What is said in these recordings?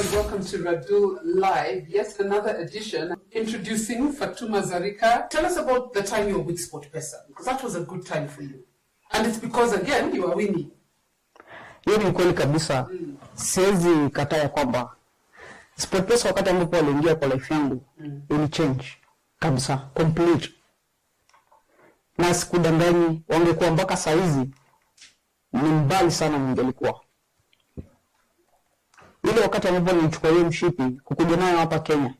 and welcome to Radull Live. Yes, another edition. Introducing Fatuma Zarika. Tell us about the time you were with SportPesa, because that was a good time for you. And it's because, again, you are winning. Hiyo ni kweli kabisa. Siwezi kataa ya kwamba SportPesa wakati ambapo waliingia kwa life yangu ili change kabisa, complete. Na sikudanganyi, wangekuwa mpaka saa hizi ni mbali sana ningelikuwa. Ile wakati ambapo nilichukua hiyo mshipi kukuja nayo hapa Kenya,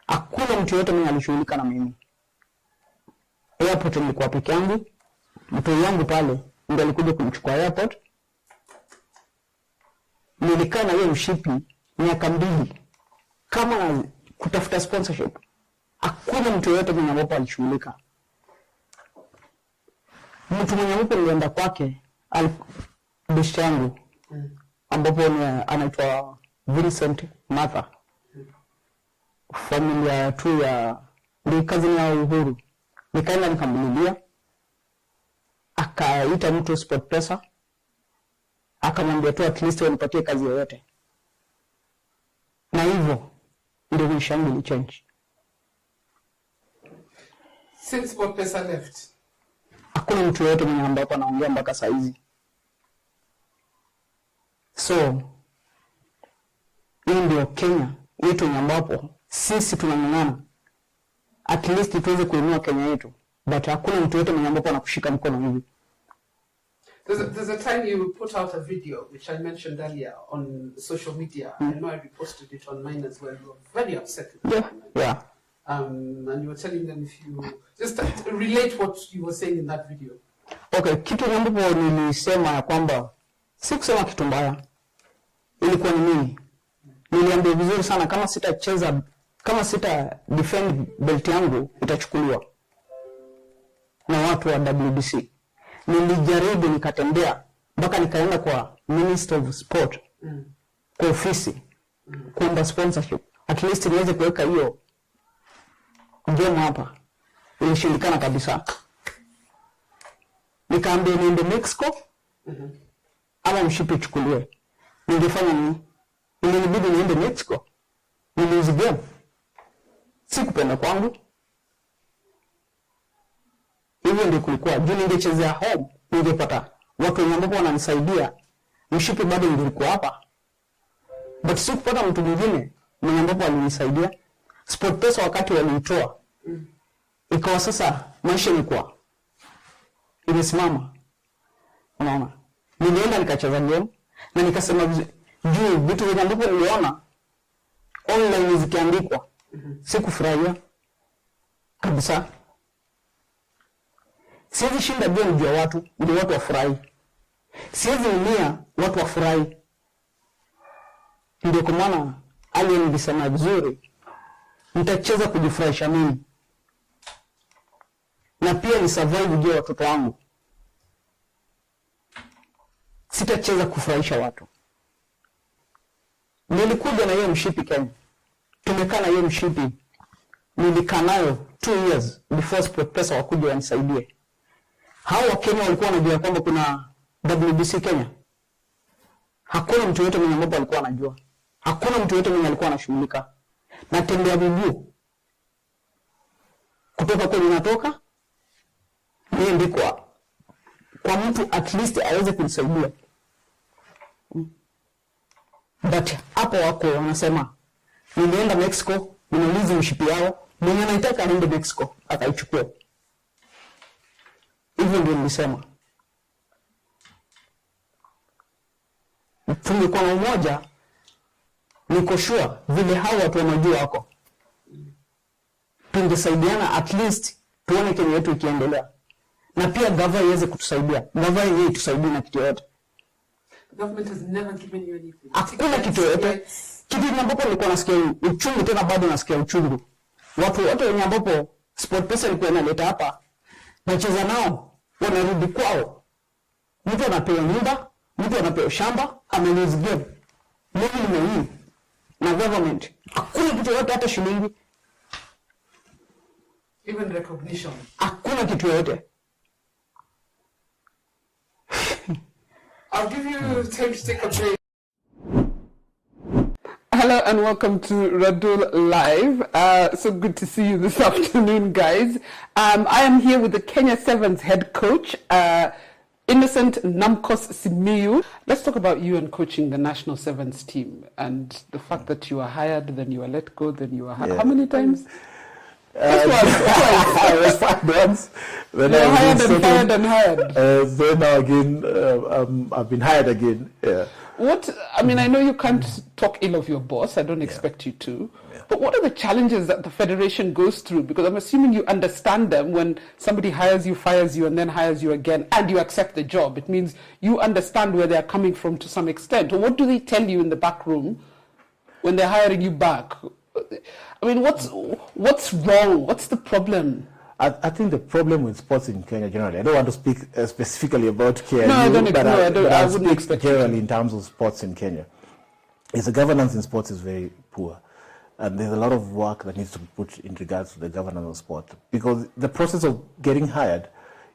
hakuna mtu yote mwenye alishughulika na mimi. Airport nilikuwa peke yangu, mtu yangu pale ndio alikuja kunichukua airport. Nilikaa na hiyo mshipi miaka 2 kama kutafuta sponsorship. Hakuna mtu yote mwenye ambapo alishughulika. Mtu mwenye ambapo nilienda kwake bishi yangu ambapo anaitwa Vincent Martha, familia tu ya ni kazi ya Uhuru. Nikaenda nikamlilia, akaita mtu SportPesa, akamwambia tu at least wanipatie kazi yoyote, na hivyo ndio maisha yangu ilichange. Since SportPesa left, hakuna mtu yote mwenye ambapo anaongea mpaka saa hizi. So hii ndio Kenya yetu ambapo sisi tunang'ang'ana at least tuweze kuinua Kenya yetu, but hakuna mtu yote mwenye ambapo anakushika mkono hivi. There's a time you put out a video which I mentioned earlier on social media. I know I reposted it on mine as well. You were very upset with it. Yeah. And you were telling them if you just relate what you were saying in that video. Okay, kitu ambapo nilisema ya kwamba sikusema kitu mbaya. Ilikuwa ni mimi. Niliambia vizuri sana kama sitacheza, kama sita defend belt yangu itachukuliwa na watu wa WBC. Nilijaribu nikatembea mpaka nikaenda kwa Minister of Sport kwa ofisi kuomba sponsorship, at least niweze kuweka hiyo game hapa. Ilishindikana kabisa. Nikaambia niende Mexico ama mshipi chukuliwe. Ningefanya nini? Ilinibidi niende Mexico. Niliuzi game. Sikupenda kwangu. Hivyo ndio kulikuwa. Juu ningechezea home, ningepata watu wenye ambao wananisaidia. Mshipi bado nilikuwa hapa. But sikupata mtu mwingine mwenye ambapo alinisaidia. SportPesa wakati walitoa, ikawa sasa maisha ilikuwa imesimama. Unaona? Nilienda nikacheza game na nikasema juu vitu vile ambavyo niliona online zikiandikwa sikufurahia kabisa. Siwezi shinda game juu ya watu, ndio watu wafurahi. Siwezi umia watu wafurahi. Ndio kwa maana nilisema vizuri, nitacheza kujifurahisha mimi. Na pia ni survive juu ya watoto wangu. Sitacheza kufurahisha watu. Nilikuja na hiyo mshipi Kenya. Tumekaa na hiyo mshipi. Nilikaa nayo 2 years before SportPesa wakuja wanisaidie. Hao wa Kenya walikuwa wanajua kwamba kuna WBC Kenya. Hakuna mtu yote mwenye ambapo alikuwa anajua. Hakuna mtu yote mwenye alikuwa anashughulika. Natembea miguu kutoka kwenye natoka niende kwa mtu at least aweze kunisaidia. But hapo wako wanasema nilienda Mexico, ninauliza mshipi yao, mwenye anaitaka aende Mexico akaichukue. Hivyo ndio nilisema. Tungekuwa na umoja, niko sure vile hao watu wanajua wako, tungesaidiana at least tuone Kenya yetu ikiendelea. Na pia gava iweze kutusaidia. Gava yenyewe itusaidie na kitu yote. Government has never given you anything. Hakuna kitu yote. Kitu ambapo nilikuwa nasikia uchungu, tena bado nasikia uchungu. Watu wote wenye ambapo SportPesa ilikuwa inaleta hapa, nacheza nao, wanarudi kwao. Mtu anapewa nyumba, mtu anapewa shamba, amelose game. Mimi nimewin na government. Hakuna kitu yote, hata shilingi. Even recognition. Hakuna kitu yote. I'll give you time to take a break. Hello and welcome to Radull Live. So good to see you this afternoon, guys. I am here with the Kenya Sevens head coach, Innocent Namkos Simiyu. Let's talk about you and coaching the national sevens team and the fact that you are hired, then you are let go, then you are hired. Yeah. How many times? Twice. I was fired once. Then you were hired and fired and hired. Then now again, I've been hired again. Yeah. I know you can't talk ill of your boss. I don't expect you to. Yeah. But what are the challenges that the federation goes through? Because I'm assuming you understand them when somebody hires you, fires you, and then hires you again, and you accept the job. It means you understand where they're coming from to some extent. Or what do they tell you in the back room when they're hiring you back? I mean, what's wrong? What's the problem? I think the problem with sports in Kenya generally, I don't want to speak specifically about KNU, I wouldn't expect generally in terms of sports in Kenya, is the governance in sports is very poor. And there's a lot of work that needs to be put in regards to the governance of sport. Because the process of getting hired,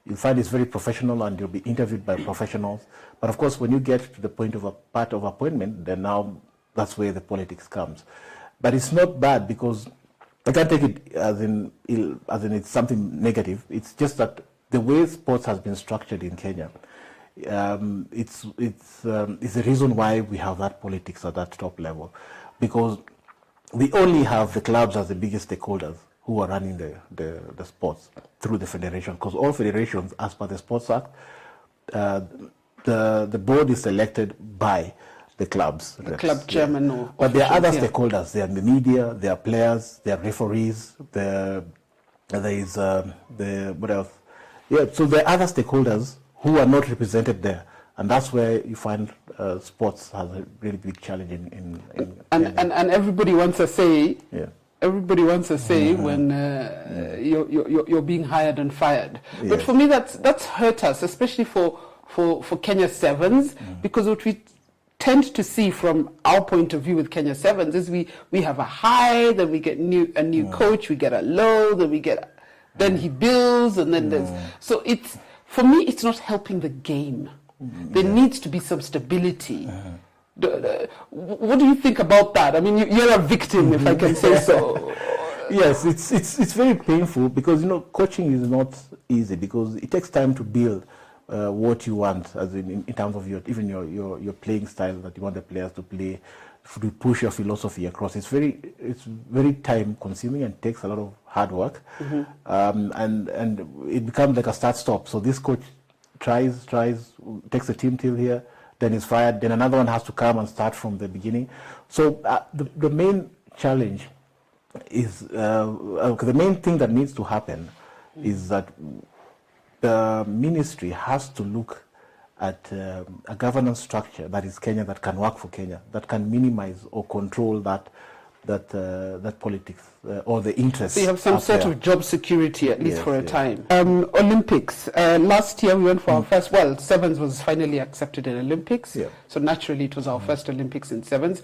you find it's very professional and you'll be interviewed by professionals. But of course, when you get to the point of a part of appointment, then now that's where the politics comes. But it's not bad because I can't take it as in it's something negative. It's just that the way sports has been structured in Kenya, it's the reason why we have that politics at that top level, because we only have the clubs as the biggest stakeholders who are running the sports through the federation. Because all federations, as per the Sports Act, the board is selected by the clubs. The club chairman or but there are other stakeholders. There are the media, there are players, there are referees, there is what else? Yeah, so there are other stakeholders who are not represented there. And that's where you find sports has a really big challenge and everybody wants a say. Yeah. Everybody wants a say when you're being hired and fired. Yes. But for me, that's hurt us, especially for Kenya Sevens, because what we tend to see from our point of view with Kenya Sevens is we have a high, then we get a new coach, we get a low, then he builds, and then there's so for me it's not helping the game. There needs to be some stability. What do you think about that? I mean, you're a victim, if I can say so. Yes, it's very painful because coaching is not easy because it takes time to build what you want, as in terms of your playing style that you want the players to play, to push your philosophy across. It's very time consuming and takes a lot of hard work, and it becomes like a start-stop. So this coach tries, takes the team till here, then is fired, then another one has to come and start from the beginning. So the main challenge is the main thing that needs to happen is that the ministry has to look at a governance structure that is Kenya, that can work for Kenya, that can minimize or control that politics or the interests. So you have some sort of job security, at least for a time. Olympics. Last year we went for our first, sevens was finally accepted in Olympics. Yeah. So naturally it was our first Olympics in sevens.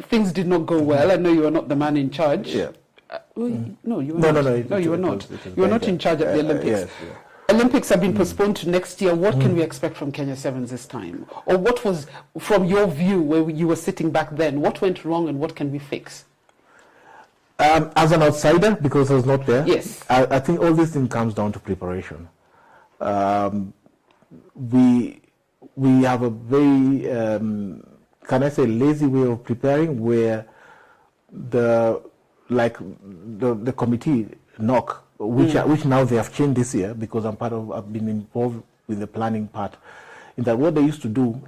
Things did not go well. I know you were not the man in charge. Yeah. No, you were not. No, you were not. You were not in charge at the Olympics. Yes, yeah. Olympics have been postponed to next year. What can we expect from Kenya Sevens this time? Or what was, from your view, where you were sitting back then, what went wrong and what can we fix? As an outsider, because I was not there, yes, I think all this thing comes down to preparation. We have a very, can I say, lazy way of preparing, where the committee NOC, which now they have changed this year because I've been involved with the planning part, in that what they used to do,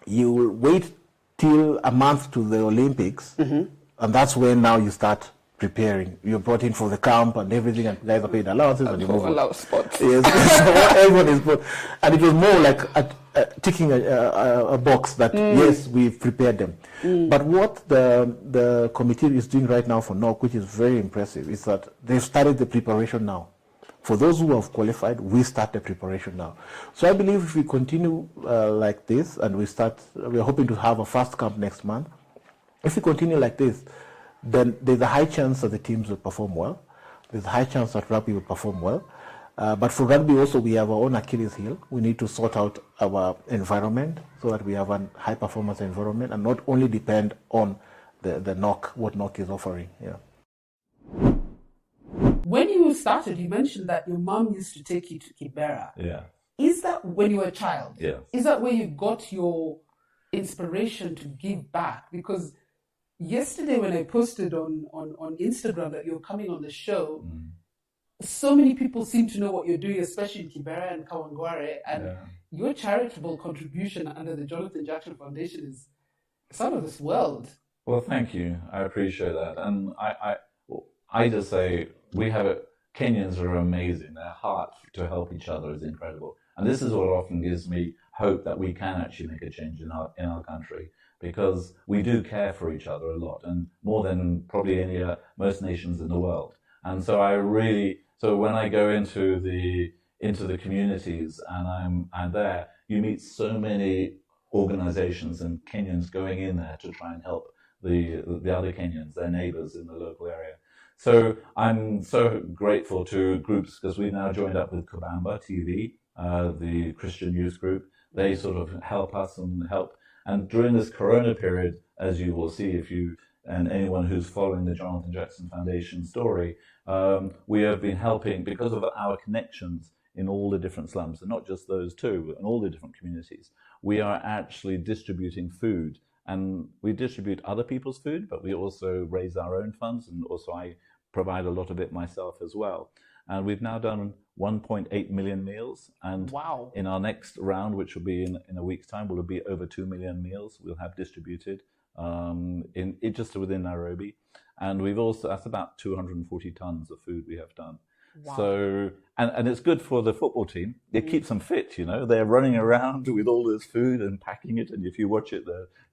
you will wait till a month to the Olympics, and that's when now you start preparing. You're brought in for the camp and everything, and guys are paid allowances and you move on. Spots. Yes, everyone is put, and it was more like ticking a box that yes, we've prepared them. But what the committee is doing right now for NOC, which is very impressive, is that they've started the preparation now. For those who have qualified, we start the preparation now. So I believe if we continue like this, and we're hoping to have a first camp next month. If we continue like this, then there's a high chance that the teams will perform well. There's a high chance that rugby will perform well. But for rugby also, we have our own Achilles heel. We need to sort out our environment so that we have a high performance environment and not only depend on the knock, what knock is offering. Yeah. When you started, you mentioned that your mom used to take you to Kibera. Yeah. Is that when you were a child? Yes. Is that where you got your inspiration to give back? Because yesterday when I posted on Instagram that you're coming on the show, so many people seem to know what you're doing, especially in Kibera and Kawangware, and your charitable contribution under the Jonathan Jackson Foundation is out of this world. Well, thank you. I appreciate that. And I just say Kenyans are amazing. Their heart to help each other is incredible. And this is what often gives me hope that we can actually make a change in our country, because we do care for each other a lot, and more than probably most nations in the world. And so so when I go into the communities and I'm there, you meet so many organizations and Kenyans going in there to try and help the other Kenyans, their neighbors in the local area. So I'm so grateful to groups, because we've now joined up with Kabamba TV, the Christian youth group. They sort of help us and during this Corona period, as you will see and anyone who's following the Jonathan Jackson Foundation story, we have been helping because of our connections in all the different slums, and not just those two, and all the different communities. We are actually distributing food, and we distribute other people's food, but we also raise our own funds, and also I provide a lot of it myself as well. And we've now done 1.8 million meals, and wow. In our next round, which will be in a week's time, will be over 2 million meals we'll have distributed just within Nairobi. And we've also, that's about 240 tons of food we have done. Wow. So, and it's good for the football team. It keeps them fit, They're running around with all this food and packing it, and if you watch it,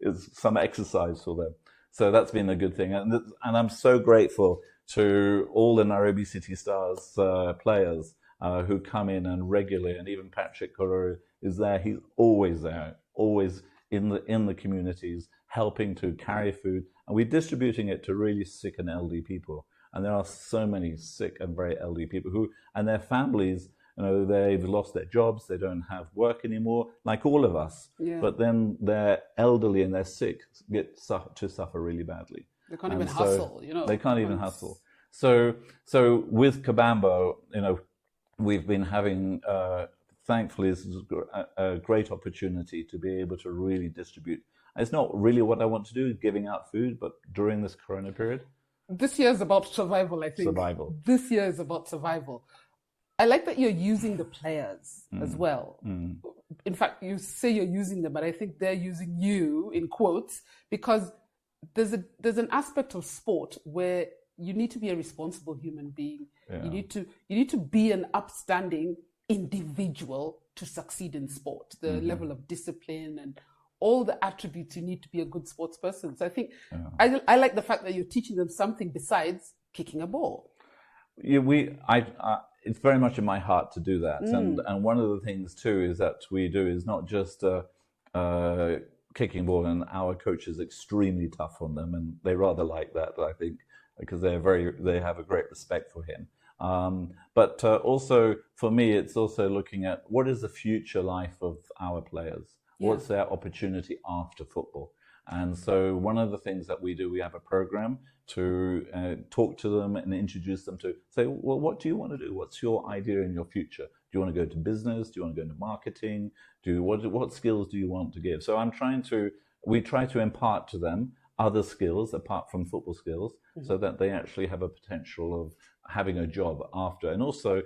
there's some exercise for them. So that's been a good thing. And I'm so grateful to all the Nairobi City Stars players who come in and regularly, and even Patrick Kororo is there. He's always there, always in the communities, helping to carry food. And we're distributing it to really sick and elderly people. And there are so many sick and very elderly people and their families, they've lost their jobs, they don't have work anymore, like all of us. Yeah. But then they're elderly and they're sick, to suffer really badly. They can't even hustle, They can't even hustle. So with Kabambo, we've been having, thankfully, this is a great opportunity to be able to really distribute. It's not really what I want to do, giving out food, but during this Corona period. This year is about survival, I think. Survival. This year is about survival. I like that you're using the players as well. Mm. In fact, you say you're using them, but I think they're using you, in quotes, because there's an aspect of sport where you need to be a responsible human being. Yeah. You need to be an upstanding individual to succeed in sport. The level of discipline and all the attributes you need to be a good sports person. So I think I like the fact that you're teaching them something besides kicking a ball. Yeah, it's very much in my heart to do that. And one of the things too is that we do is not just kicking ball, and our coach is extremely tough on them, and they rather like that, I think, because they have a great respect for him. But also for me, it's also looking at what is the future life of our players. Yeah. What's their opportunity after football? And so one of the things that we do, we have a program to talk to them and introduce them to say, well, what do you want to do? What's your idea in your future? Do you want to go to business? Do you want to go into marketing? What skills do you want to give? So we try to impart to them other skills apart from football skills, so that they actually have a potential of having a job after. And also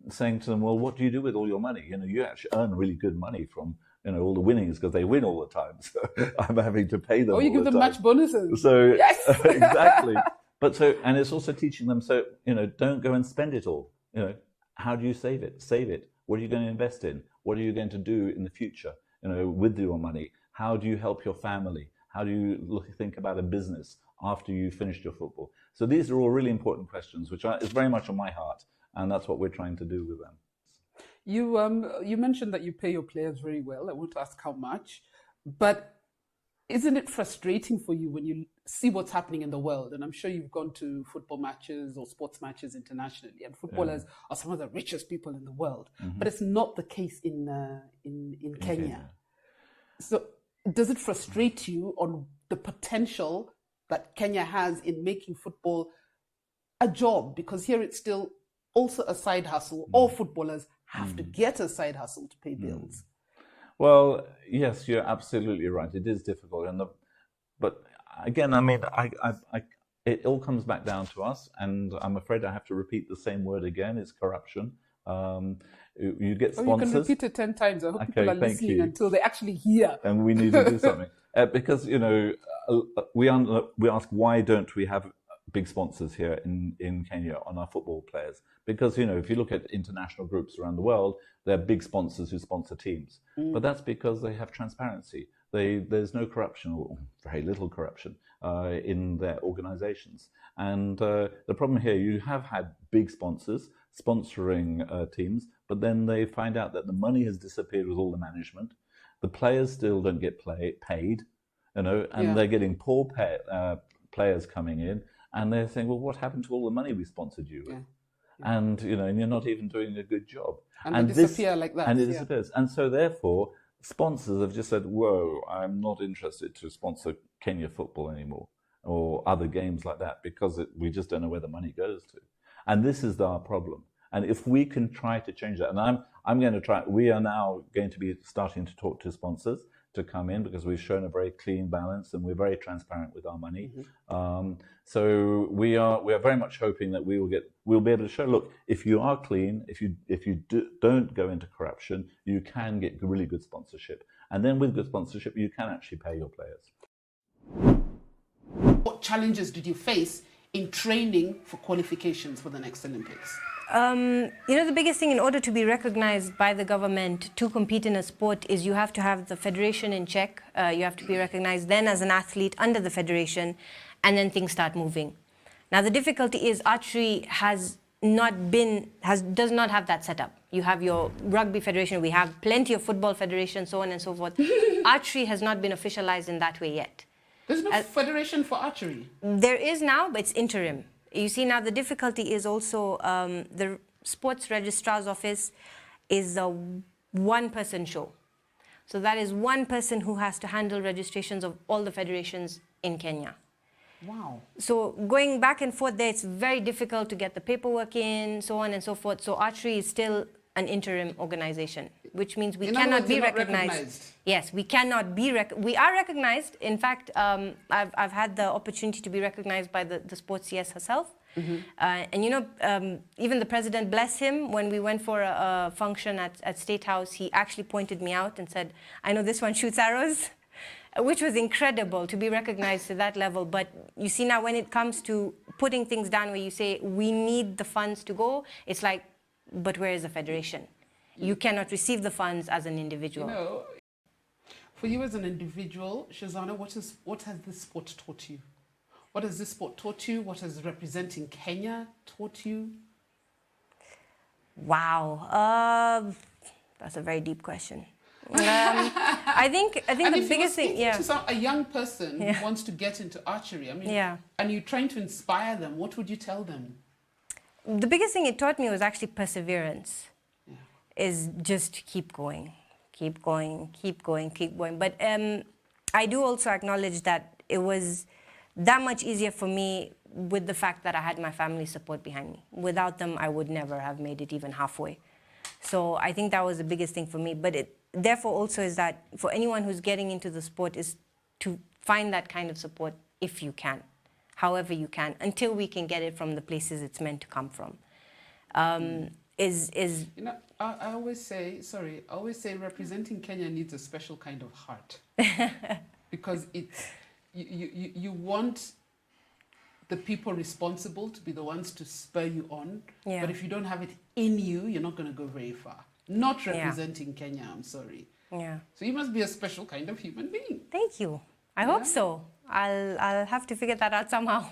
saying to them, well, what do you do with all your money? You actually earn really good money from all the winnings, because they win all the time. So I'm having to pay them. Oh, you give them match bonuses. So yes, exactly. And it's also teaching them. So don't go and spend it all. How do you save it? Save it. What are you going to invest in? What are you going to do in the future? With your money. How do you help your family? How do you think about a business after you finished your football? So these are all really important questions, which is very much on my heart, and that's what we're trying to do with them. You mentioned that you pay your players very well. I won't ask how much, but isn't it frustrating for you when you see what's happening in the world? And I'm sure you've gone to football matches or sports matches internationally, and footballers are some of the richest people in the world. Mm-hmm. But it's not the case in Kenya. So does it frustrate you on the potential that Kenya has in making football a job, because here it's still also a side hustle. All footballers have to get a side hustle to pay bills. Well, yes, you're absolutely right. It is difficult, but again, I mean, it all comes back down to us, and I'm afraid I have to repeat the same word again. It's corruption. You get sponsors. Oh, you can repeat it 10 times. I hope people are listening until they actually hear. And we need to do something because we ask, why don't we have big sponsors here in Kenya on our football players? Because if you look at international groups around the world, they're big sponsors who sponsor teams, but that's because they have transparency. There's no corruption, or very little corruption, in their organizations. And the problem here, you have had big sponsors sponsoring teams, but then they find out that the money has disappeared with all the management. The players still don't get paid, and they're getting poor players coming in, and they're saying, well, what happened to all the money we sponsored you with? And and you're not even doing a good job. And they disappear like that. And it disappears. And so therefore, sponsors have just said, whoa, I'm not interested to sponsor Kenya football anymore, or other games like that, because we just don't know where the money goes to. And this is our problem. And if we can try to change that, and I'm going to try, we are now going to be starting to talk to sponsors to come in, because we've shown a very clean balance and we're very transparent with our money. So we are very much hoping that we'll be able to show, look, if you are clean, if you don't go into corruption, you can get really good sponsorship. And then with good sponsorship, you can actually pay your players. What challenges did you face in training for qualifications for the next Olympics? The biggest thing in order to be recognized by the government to compete in a sport is you have to have the federation in check. You have to be recognized then as an athlete under the federation, and then things start moving. Now, the difficulty is archery does not have that setup. You have your rugby federation, we have plenty of football federations, so on and so forth. Archery has not been officialized in that way yet. There's no federation for archery? There is now, but it's interim. You see, now the difficulty is also the sports registrar's office is a one-person show. So that is one person who has to handle registrations of all the federations in Kenya. Wow. So going back and forth there, it's very difficult to get the paperwork in, so on and so forth. So archery is still an interim organization, which means we cannot be recognized. Yes, we cannot be we are recognized. In fact, I've had the opportunity to be recognized by the sports CS herself. And even the president, bless him, when we went for a function at State House, he actually pointed me out and said, I know this one shoots arrows, which was incredible to be recognized to that level. But you see now, when it comes to putting things down where you say we need the funds to go, it's like, but where is the federation? You cannot receive the funds as an individual. For you as an individual, Shazana, what has this sport taught you? What has this sport taught you? What has representing Kenya taught you? Wow, that's a very deep question. I think the biggest thing, to a young person who wants to get into archery, and you're trying to inspire them, what would you tell them? The biggest thing it taught me was actually perseverance. Is just keep going. But I do also acknowledge that it was that much easier for me with the fact that I had my family support behind me. Without them, I would never have made it even halfway. So I think that was the biggest thing for me. But it therefore also is that for anyone who's getting into the sport is to find that kind of support if you can, however you can, until we can get it from the places it's meant to come from. I always say representing Kenya needs a special kind of heart. Because you want the people responsible to be the ones to spur you on. But if you don't have it in you, you're not going to go very far. Not representing Kenya, I'm sorry. So you must be a special kind of human being. Thank you. I hope so. I'll have to figure that out somehow.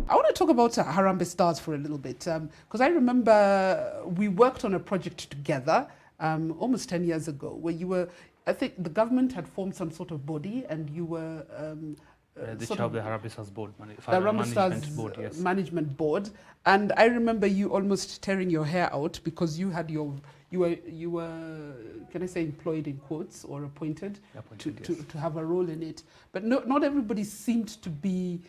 I want to talk about Harambee Stars for a little bit, because I remember we worked on a project together almost 10 years ago, where you were, I think the government had formed some sort of body, and you were the chair of the Harambee Stars board, management board, yes. Management board, and I remember you almost tearing your hair out because you had you were can I say employed in quotes or appointed to have a role in it, but not everybody seemed to be.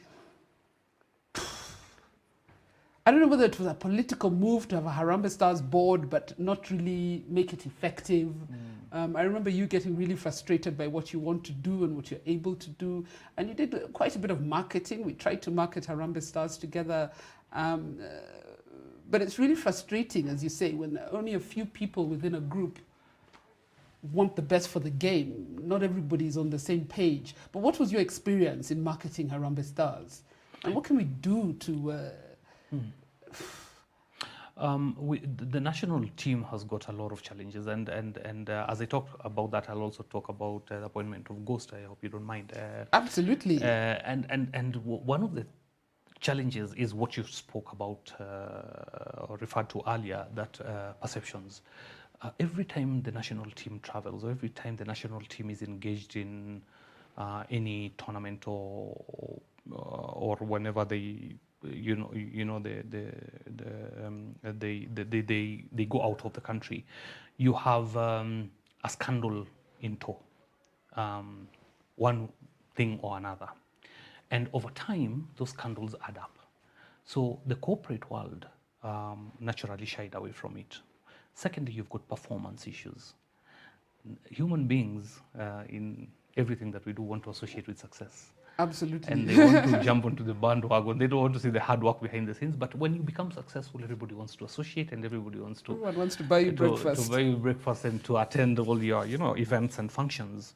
I don't know whether it was a political move to have a Harambee Stars board, but not really make it effective. I remember you getting really frustrated by what you want to do and what you're able to do. And you did quite a bit of marketing. We tried to market Harambee Stars together. But it's really frustrating, as you say, when only a few people within a group want the best for the game. Not everybody is on the same page. But what was your experience in marketing Harambee Stars? And what can we do to... the national team has got a lot of challenges, and as I talk about that, I'll also talk about the appointment of Ghost. I hope you don't mind. Absolutely. And one of the challenges is what you spoke about or referred to earlier, that perceptions. Every time the national team travels, or every time the national team is engaged in any tournament or whenever they they go out of the country, you have a scandal in tow, one thing or another, and over time those scandals add up. So the corporate world naturally shied away from it. Secondly, you've got performance issues. Human beings in everything that we do want to associate with success. Absolutely. And they want to jump onto the bandwagon. They don't want to see the hard work behind the scenes. But when you become successful, everybody wants to associate, and everybody wants to... Everyone wants to buy you breakfast. To buy you breakfast and to attend all your, events and functions.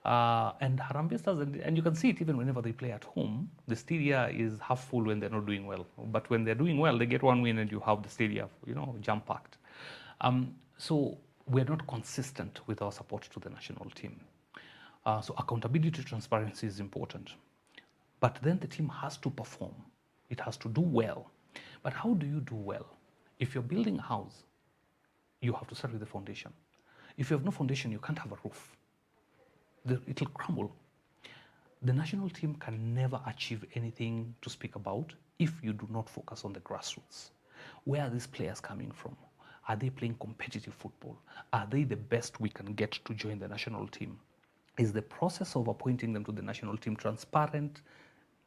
And Harambee Stars, and you can see it even whenever they play at home, the stadia is half full when they're not doing well. But when they're doing well, they get one win and you have the stadia, jam-packed. So we're not consistent with our support to the national team. So accountability, transparency is important. But then the team has to perform. It has to do well. But how do you do well? If you're building a house, you have to start with the foundation. If you have no foundation, you can't have a roof. It'll crumble. The national team can never achieve anything to speak about if you do not focus on the grassroots. Where are these players coming from? Are they playing competitive football? Are they the best we can get to join the national team? Is the process of appointing them to the national team transparent,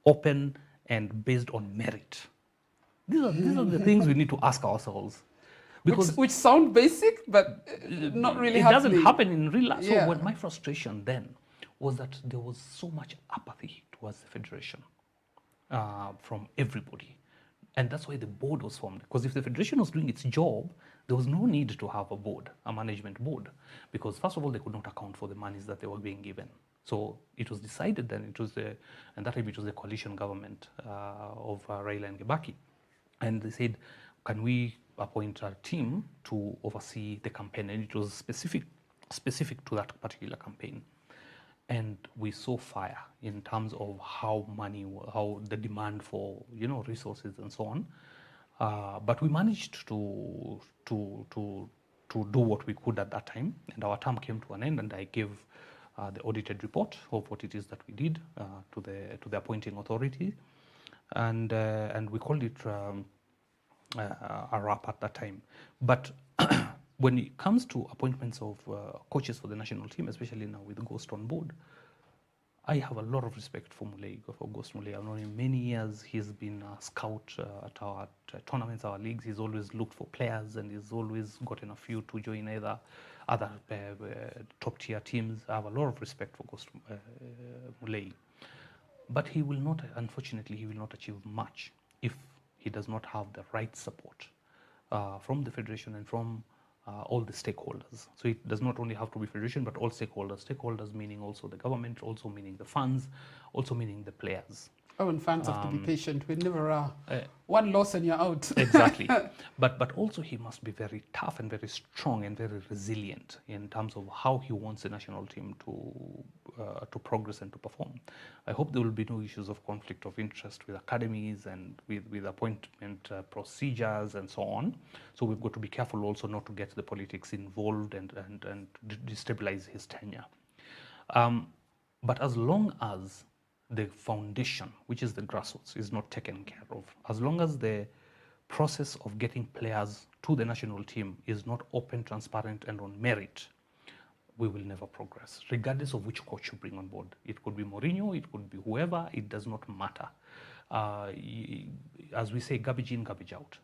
open, and based on merit? These are the things we need to ask ourselves. Because which sound basic, but not really it happening. Doesn't happen in real life. Yeah. So my frustration then was that there was so much apathy towards the federation from everybody. And that's why the board was formed. Because if the federation was doing its job, there was no need to have a management board. Because first of all, they could not account for the monies that they were being given. So it was decided then, and that time it was the coalition government of Raila and Kibaki. And they said, can we appoint a team to oversee the campaign? And it was specific to that particular campaign. And we saw fire in terms of how the demand for resources and so on. But we managed to do what we could at that time, and our term came to an end. And I gave the audited report of what it is that we did to the appointing authority, and we called it a wrap at that time. But when it comes to appointments of coaches for the national team, especially now with Ghost on board, I have a lot of respect for Ghost Mulei. I've known him many years. He's been a scout at our tournaments, our leagues. He's always looked for players, and he's always gotten a few to join either other top-tier teams. I have a lot of respect for Ghost Mulei. But he will not, unfortunately, he will not achieve much if he does not have the right support from the federation and from all the stakeholders. So it does not only have to be federation, but all stakeholders. Stakeholders meaning also the government, also meaning the funds, also meaning the players. Oh, and fans have to be patient. We never are. One loss and you're out. Exactly. But also he must be very tough and very strong and very resilient in terms of how he wants the national team to progress and to perform. I hope there will be no issues of conflict of interest with academies and with appointment procedures and so on. So we've got to be careful also not to get the politics involved and destabilize his tenure. But as long as the foundation, which is the grassroots, is not taken care of, as long as the process of getting players to the national team is not open, transparent, and on merit, we will never progress, regardless of which coach you bring on board. It could be Mourinho, it could be whoever, it does not matter. As we say, garbage in, garbage out.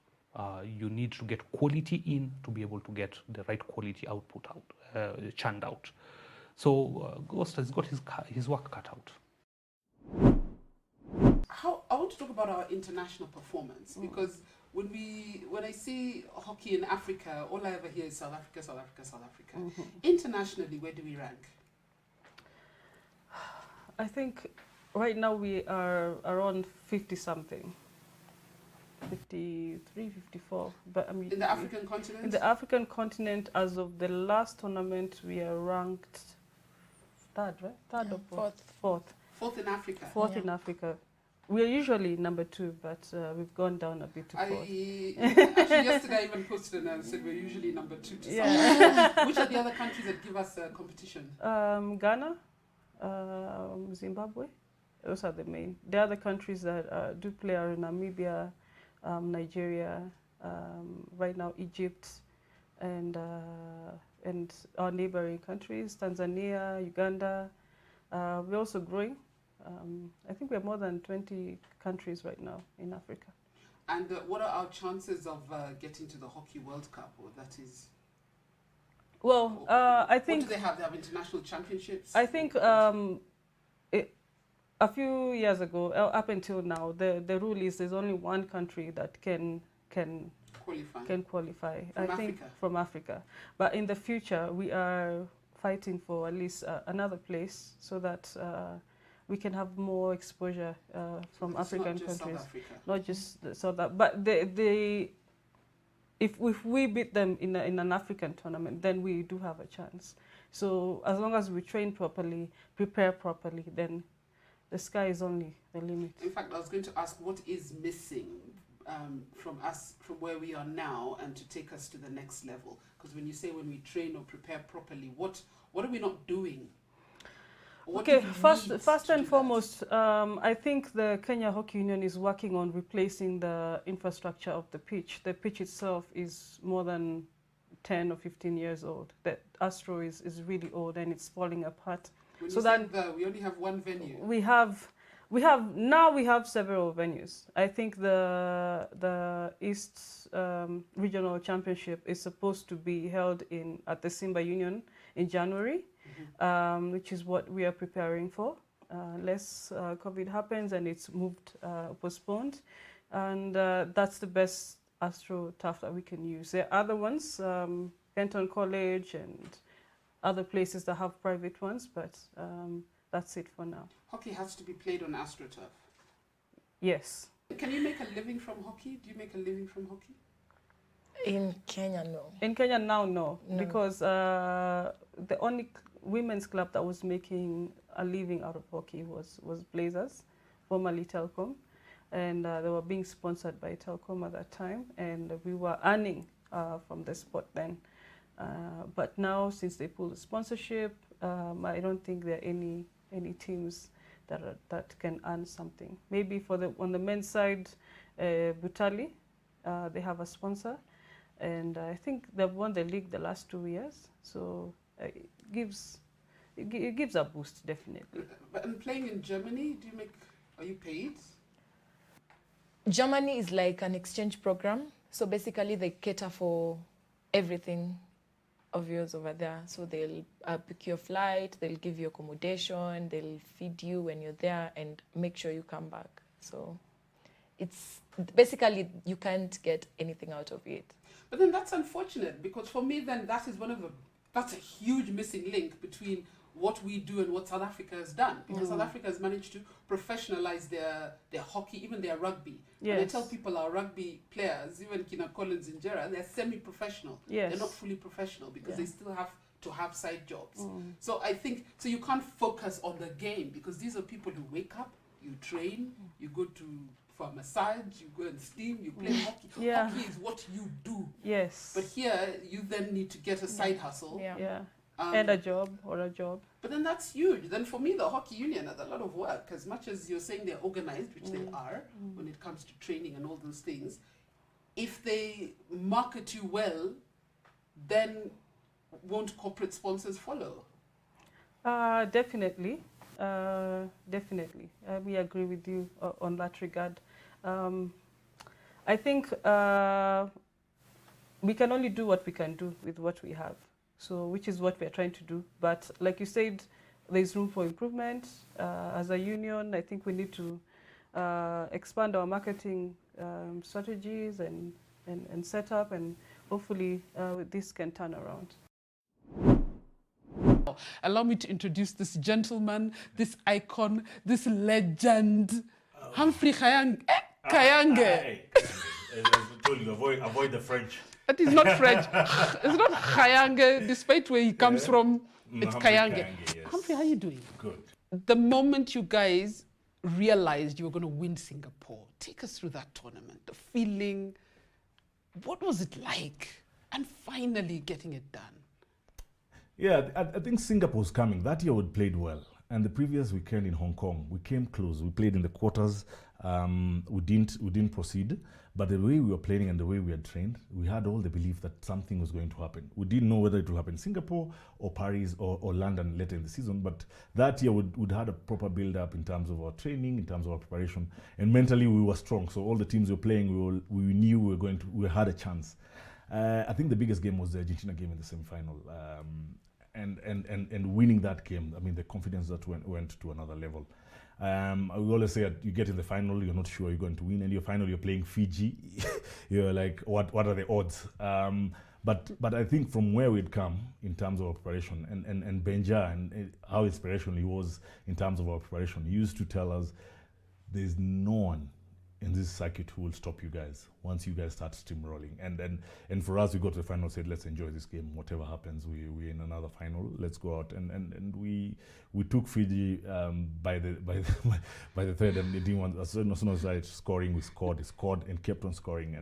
You need to get quality in to be able to get the right quality output out, churned out. So Ghost has got his work cut out. I want to talk about our international performance, because when I see hockey in Africa, all I ever hear is South Africa, South Africa, South Africa. Internationally, where do we rank? I think right now we are around 50-something. 53, 54. But I mean, in the African continent? In the African continent, as of the last tournament, we are ranked third, right? Third or fourth? Fourth. Fourth in Africa? Fourth in Africa. We are usually number 2, but we've gone down a bit to fourth. Actually, yesterday I even posted and I said we're usually number 2 to some. Which are the other countries that give us competition? Ghana, Zimbabwe. Those are the main. The other countries that do play are Namibia, Nigeria, right now Egypt, and our neighboring countries, Tanzania, Uganda. We're also growing. I think we have more than 20 countries right now in Africa. And what are our chances of getting to the Hockey World Cup? Or that is. Well, I think. What do they have? They have international championships. I think a few years ago, up until now, the rule is there's only one country that can qualify. From Africa. But in the future, we are fighting for at least another place so that we can have more exposure from African countries. Not just so that, but if we beat them in an African tournament, then we do have a chance. So as long as we train properly, prepare properly, then the sky is only the limit. In fact, I was going to ask what is missing from where we are now and to take us to the next level. Because when you say when we train or prepare properly, what are we not doing? Okay, first and foremost, I think the Kenya Hockey Union is working on replacing the infrastructure of the pitch. The pitch itself is more than 10 or 15 years old. The Astro is really old and it's falling apart. When so you said we only have one venue. We have several venues. I think the East Regional Championship is supposed to be held at the Simba Union in January, which is what we are preparing for. Unless COVID happens and it's postponed, and that's the best Astro turf that we can use. There are other ones, Benton College and other places that have private ones, but that's it for now. Hockey has to be played on AstroTurf? Yes. Can you make a living from hockey? Do you make a living from hockey? In Kenya, no. In Kenya now, no. Because the only women's club that was making a living out of hockey was Blazers, formerly Telkom. And they were being sponsored by Telkom at that time, and we were earning from the sport then. But now, since they pulled the sponsorship, I don't think there are any teams that can earn something. Maybe on the men's side, Butali, they have a sponsor, and I think they've won the league the last 2 years. So it gives a boost, definitely. But playing in Germany, are you paid? Germany is like an exchange program. So basically, they cater for everything of yours over there. So they'll pick your flight, they'll give you accommodation, they'll feed you when you're there and make sure you come back. So it's basically, you can't get anything out of it. But then that's unfortunate, because for me then that's a huge missing link between what we do and what South Africa has done. Because South Africa has managed to professionalize their hockey, even their rugby. Yes. When I tell people our rugby players, even Kina Collins and Gerard, they're semi-professional. Yes. They're not fully professional because they still have to have side jobs. So I think, you can't focus on the game, because these are people who wake up, you train, you go for a massage, you go and steam, you play hockey. Hockey is what you do. Yes. But here, you then need to get a side hustle. Yeah. And a job. But then that's huge. Then for me, the hockey union has a lot of work. As much as you're saying they're organized, which they are, when it comes to training and all those things, if they market you well, then won't corporate sponsors follow? Definitely. Definitely. We agree with you on that regard. I think we can only do what we can do with what we have. So, which is what we're trying to do. But like you said, there's room for improvement. As a union, I think we need to expand our marketing strategies and set up, and hopefully this can turn around. Allow me to introduce this gentleman, this icon, this legend, Humphrey Kayange. As I told you, avoid the French. That is not French. It's not Kayange, despite where he comes from. It's Kayange. Yes. Humphrey, how are you doing? Good. The moment you guys realized you were going to win Singapore, take us through that tournament, the feeling. What was it like? And finally getting it done. Yeah, I think Singapore's coming. That year we played well. And the previous weekend in Hong Kong, we came close. We played in the quarters. We didn't proceed. But the way we were playing and the way we had trained, we had all the belief that something was going to happen. We didn't know whether it would happen in Singapore or Paris or London later in the season. But that year we'd had a proper build-up in terms of our training, in terms of our preparation. And mentally we were strong. So all the teams we were playing, we knew we had a chance. I think the biggest game was the Argentina game in the semi-final. And winning that game, I mean, the confidence that went to another level. We always say that you get in the final, you're not sure you're going to win, and your final, you're playing Fiji. You're like, what are the odds? But I think from where we'd come in terms of our preparation, and Benja and how inspirational he was in terms of our preparation, he used to tell us, there's no one in this circuit who will stop you guys once you guys start steamrolling. And for us, we got to the final, said, let's enjoy this game. Whatever happens, we're in another final. Let's go out. And we took Fiji by the third, and it didn't want, as soon as I started scoring, we scored and kept on scoring.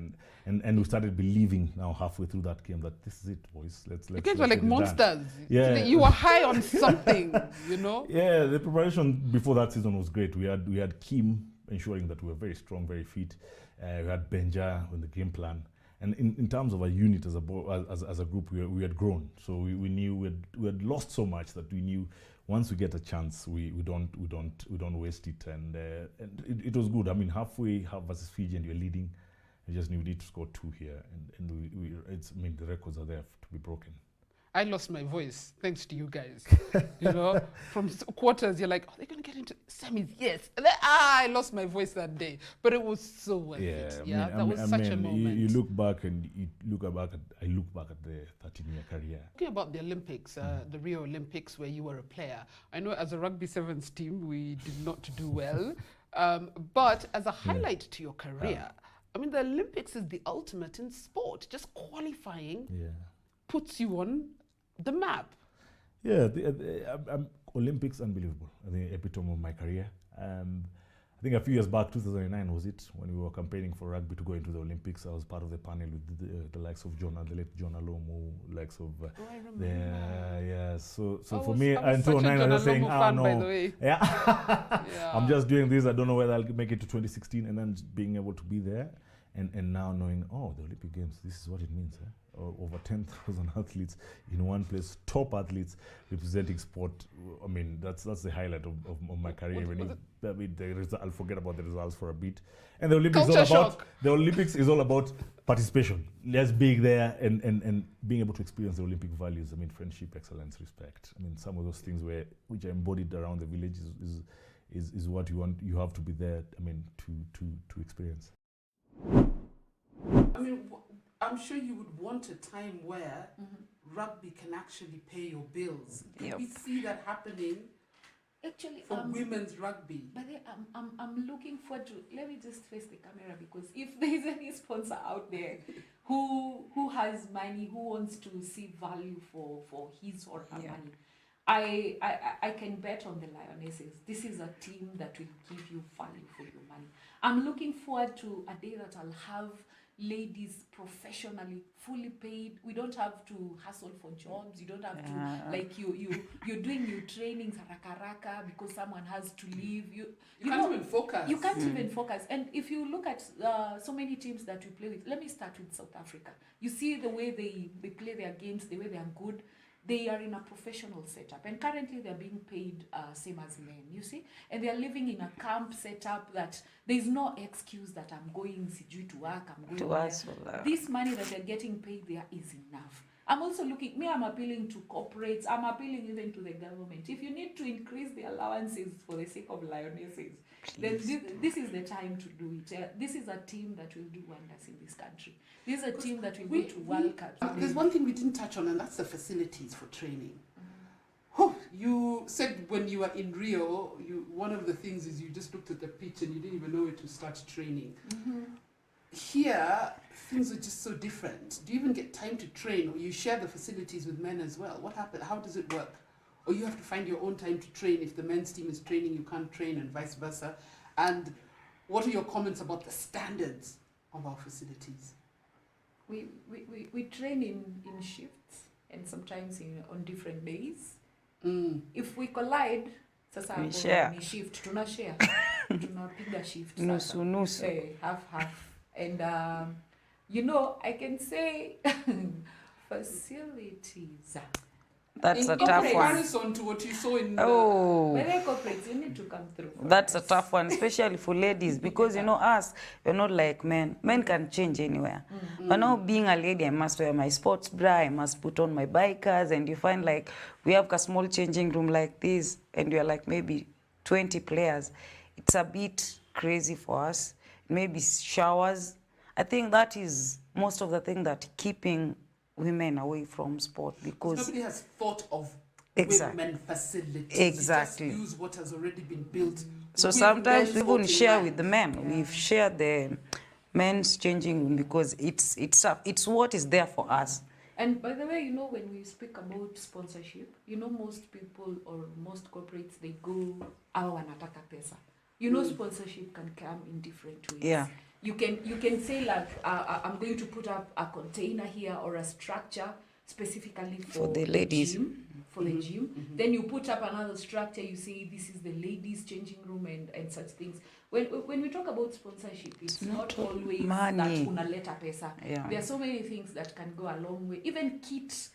And we started believing now halfway through that game that this is it, boys. Let's you guys were like monsters. Yeah. You were high on something, you know? Yeah, the preparation before that season was great. We had Kim ensuring that we were very strong, very fit. We had Benja on the game plan. And in terms of a unit as a group, we had grown. So we knew we had lost so much that we knew once we get a chance, we don't waste it. And it was good. I mean, halfway versus Fiji, and you're leading. I just knew we need to score 2 here, and the records are there to be broken. I lost my voice thanks to you guys. You know, from quarters, you're like, oh, they're going to get into semis. Yes. And then, I lost my voice that day. But it was so worth it. Yeah, that was such a moment. You look back and I look back at the 13-year career. Talking about the Olympics, the Rio Olympics, where you were a player. I know as a rugby sevens team, we did not do well. But as a highlight to your career, I mean, the Olympics is the ultimate in sport. Just qualifying puts you on the map. Yeah, Olympics, unbelievable. I think epitome of my career. I think a few years back, 2009 was it, when we were campaigning for rugby to go into the Olympics. I was part of the panel with the likes of the late John Alomo, likes of I remember. So for me, in 2009, I was saying, no, yeah, I'm just doing this. I don't know whether I'll make it to 2016, and then being able to be there, and now knowing, the Olympic Games, this is what it means. Over 10,000 athletes in one place, top athletes representing sport. I mean, that's the highlight of my career. I'll forget about the results for a bit. And the Olympics is all about participation. Let's be there and being able to experience the Olympic values. I mean, friendship, excellence, respect. I mean, some of those things which are embodied around the village is what you want. You have to be there. I mean, to experience. I mean, I'm sure you would want a time where rugby can actually pay your bills. Can we see that happening? Actually, for women's rugby. But I'm looking forward to. Let me just face the camera, because if there is any sponsor out there who has money, who wants to see value for his or her money, I can bet on the Lionesses. This is a team that will give you value for your money. I'm looking forward to a day that I'll have ladies professionally, fully paid. We don't have to hustle for jobs. You don't have to, like, you're doing your trainings haraka because someone has to leave. You can't even focus. You can't even focus. And if you look at so many teams that we play with, let me start with South Africa. You see the way they play their games, the way they are good. They are in a professional setup, and currently they're being paid same as men, you see? And they're living in a camp setup that there's no excuse that I'm going to work, I'm going to work. This money that they're getting paid there is enough. I'm also looking, I'm appealing to corporates, I'm appealing even to the government. If you need to increase the allowances for the sake of lionesses, then this is the time to do it. This is a team that will do wonders in this country. This is a team that will go to World Cup. There's one thing we didn't touch on, and that's the facilities for training. Oh, you said when you were in Rio, one of the things is you just looked at the pitch and you didn't even know where to start training. Here, things are just so different. Do you even get time to train, or you share the facilities with men as well? What happens? How does it work? Or you have to find your own time to train. If the men's team is training, you can't train, and vice versa. And what are your comments about the standards of our facilities? We train in shifts, and sometimes on different days. If we collide, sasa we share. Ni shift, tuna share. Tunapiga shift. Nusu. Half. And I can say facilities. That's a tough one. In comparison to what you saw in corporates, you need to come through. That's a tough one, especially for ladies, because us, you're not like men. Men can change anywhere. But now being a lady, I must wear my sports bra, I must put on my bikers, and you find like we have a small changing room like this, and you're like maybe 20 players. It's a bit crazy for us. Maybe showers. I think that is most of the thing that keeping women away from sport, because nobody has thought of women facilities. Exactly. They just use what has already been built. So sometimes we even share with the men. Yeah. We've shared the men's changing room because it's what is there for us. And by the way, when we speak about sponsorship, most people or most corporates, they go, wanataka pesa. Sponsorship can come in different ways. Yeah. You can say like, I'm going to put up a container here or a structure specifically for the ladies. The gym. Then you put up another structure, you say this is the ladies' changing room and such things. When we talk about sponsorship, it's not always money. That unaleta pesa. Yeah. There are so many things that can go a long way. Even kits.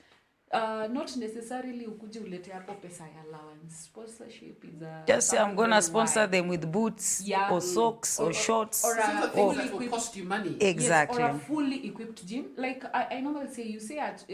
Not necessarily ukuje ulete hapo pesa ya allowance. Sponsorship is just say I'm gonna sponsor them with boots or socks or shorts or things that will cost you money. Exactly. Yes, or a fully equipped gym. Like I normally say, you say at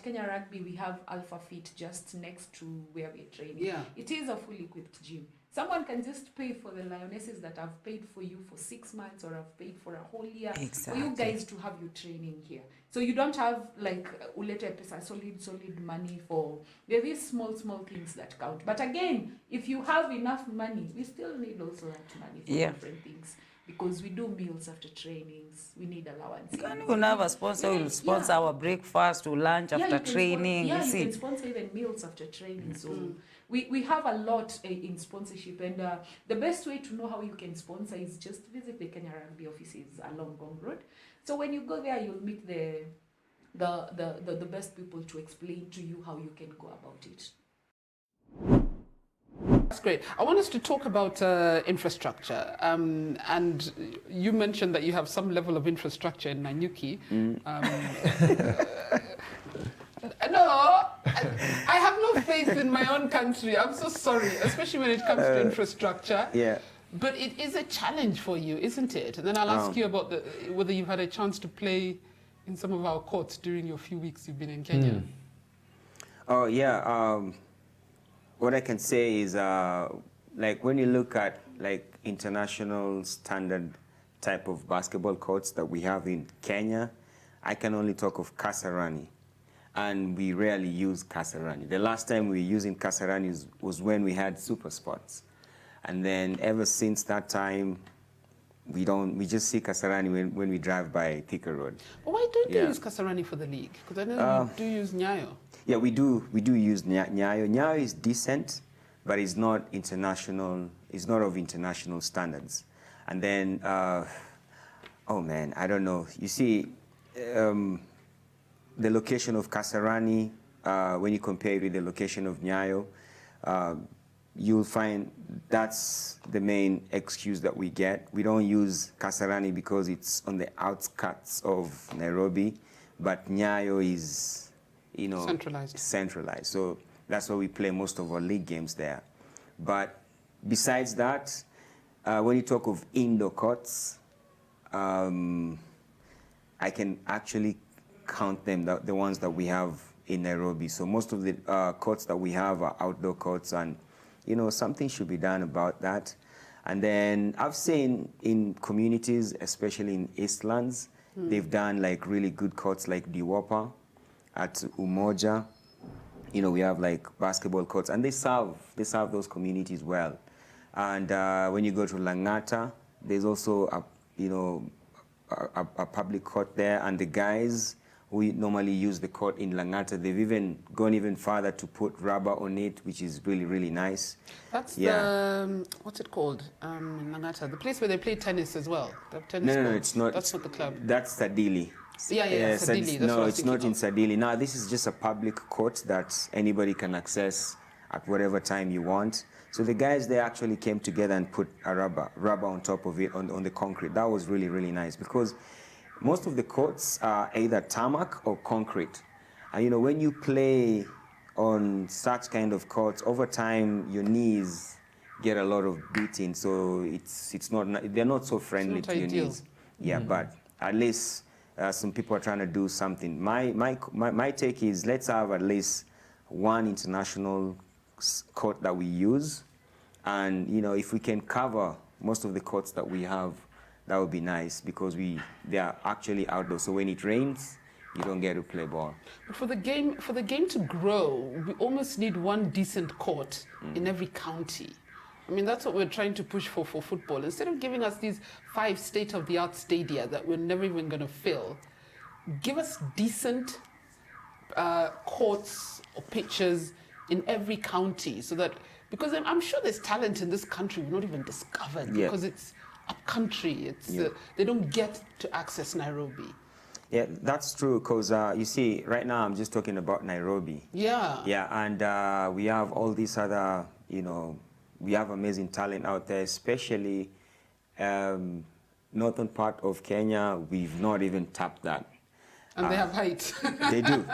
Kenya Rugby we have Alpha Fit just next to where we're training. Yeah. It is a fully equipped gym. Someone can just pay for the lionesses that have paid for you for 6 months or have paid for a whole year. Exactly. For you guys to have your training here. So you don't have like ulete pesa, solid money for, there are these small things that count. But again, if you have enough money, we still need also that money for different things. Because we do meals after trainings, we need allowance. You can even have a sponsor who will sponsor our breakfast or lunch after training. You can sponsor even meals after training. So we have a lot in sponsorship, and the best way to know how you can sponsor is just visit the Kenya Rugby offices along Gong Road. So when you go there, you'll meet the best people to explain to you how you can go about it. That's great. I want us to talk about infrastructure. And you mentioned that you have some level of infrastructure in Nanyuki. No, I have no faith in my own country. I'm so sorry, especially when it comes to infrastructure. Yeah. But it is a challenge for you, isn't it? And then I'll ask you about whether you've had a chance to play in some of our courts during your few weeks you've been in Kenya. Oh, yeah. What I can say is, like when you look at like international standard type of basketball courts that we have in Kenya, I can only talk of Kasarani. And we rarely use Kasarani. The last time we were using Kasarani was when we had Super Sports. And then ever since that time, we just see Kasarani when we drive by Thika Road. But why don't you use Kasarani for the league? Because I know you do use Nyayo. Yeah, we do use Nyayo. Nyayo is decent, but it's not international. It's not of international standards. And then Oh man, I don't know. You see, the location of Kasarani, when you compare it with the location of Nyayo, you'll find that's the main excuse that we get. We don't use Kasarani because it's on the outskirts of Nairobi, but Nyayo is, you know, centralized. So that's why we play most of our league games there. But besides that, when you talk of indoor courts, I can actually count them, the ones that we have in Nairobi. So most of the courts that we have are outdoor courts, and you know, something should be done about that. And then I've seen in communities, especially in Eastlands, they've done like really good courts like Diwapa at Umoja. You know, we have like basketball courts, and they serve those communities well. And when you go to Langata, there's also a public court there, and the guys who normally use the court in Langata, they've even gone even further to put rubber on it, which is really, really nice. That's the, what's it called in Langata? The place where they play tennis as well. The tennis No, it's not. That's not the club. That's Sadili. Yeah, Sadili. No, it's not in Sadili. No, this is just a public court that anybody can access at whatever time you want. So the guys, they actually came together and put a rubber on top of it, on the concrete. That was really, really nice, because most of the courts are either tarmac or concrete. And you know, when you play on such kind of courts, over time your knees get a lot of beating. So they're not so friendly to your knees. Yeah, but at least some people are trying to do something. My take is, let's have at least one international court that we use, and you know, if we can cover most of the courts that we have, that would be nice, because they are actually outdoors. So when it rains, you don't get to play ball. But for the game to grow, we almost need one decent court in every county. I mean, that's what we're trying to push for football. Instead of giving us these 5 state-of-the-art stadia that we're never even going to fill, give us decent courts or pitches in every county, so that, because I'm sure there's talent in this country we're not even discovered, because it's up country. They don't get to access Nairobi. Yeah, that's true, because you see, right now I'm just talking about Nairobi. Yeah. Yeah, and we have all these other, you know, we have amazing talent out there, especially northern part of Kenya. We've not even tapped that. And they have height. They do.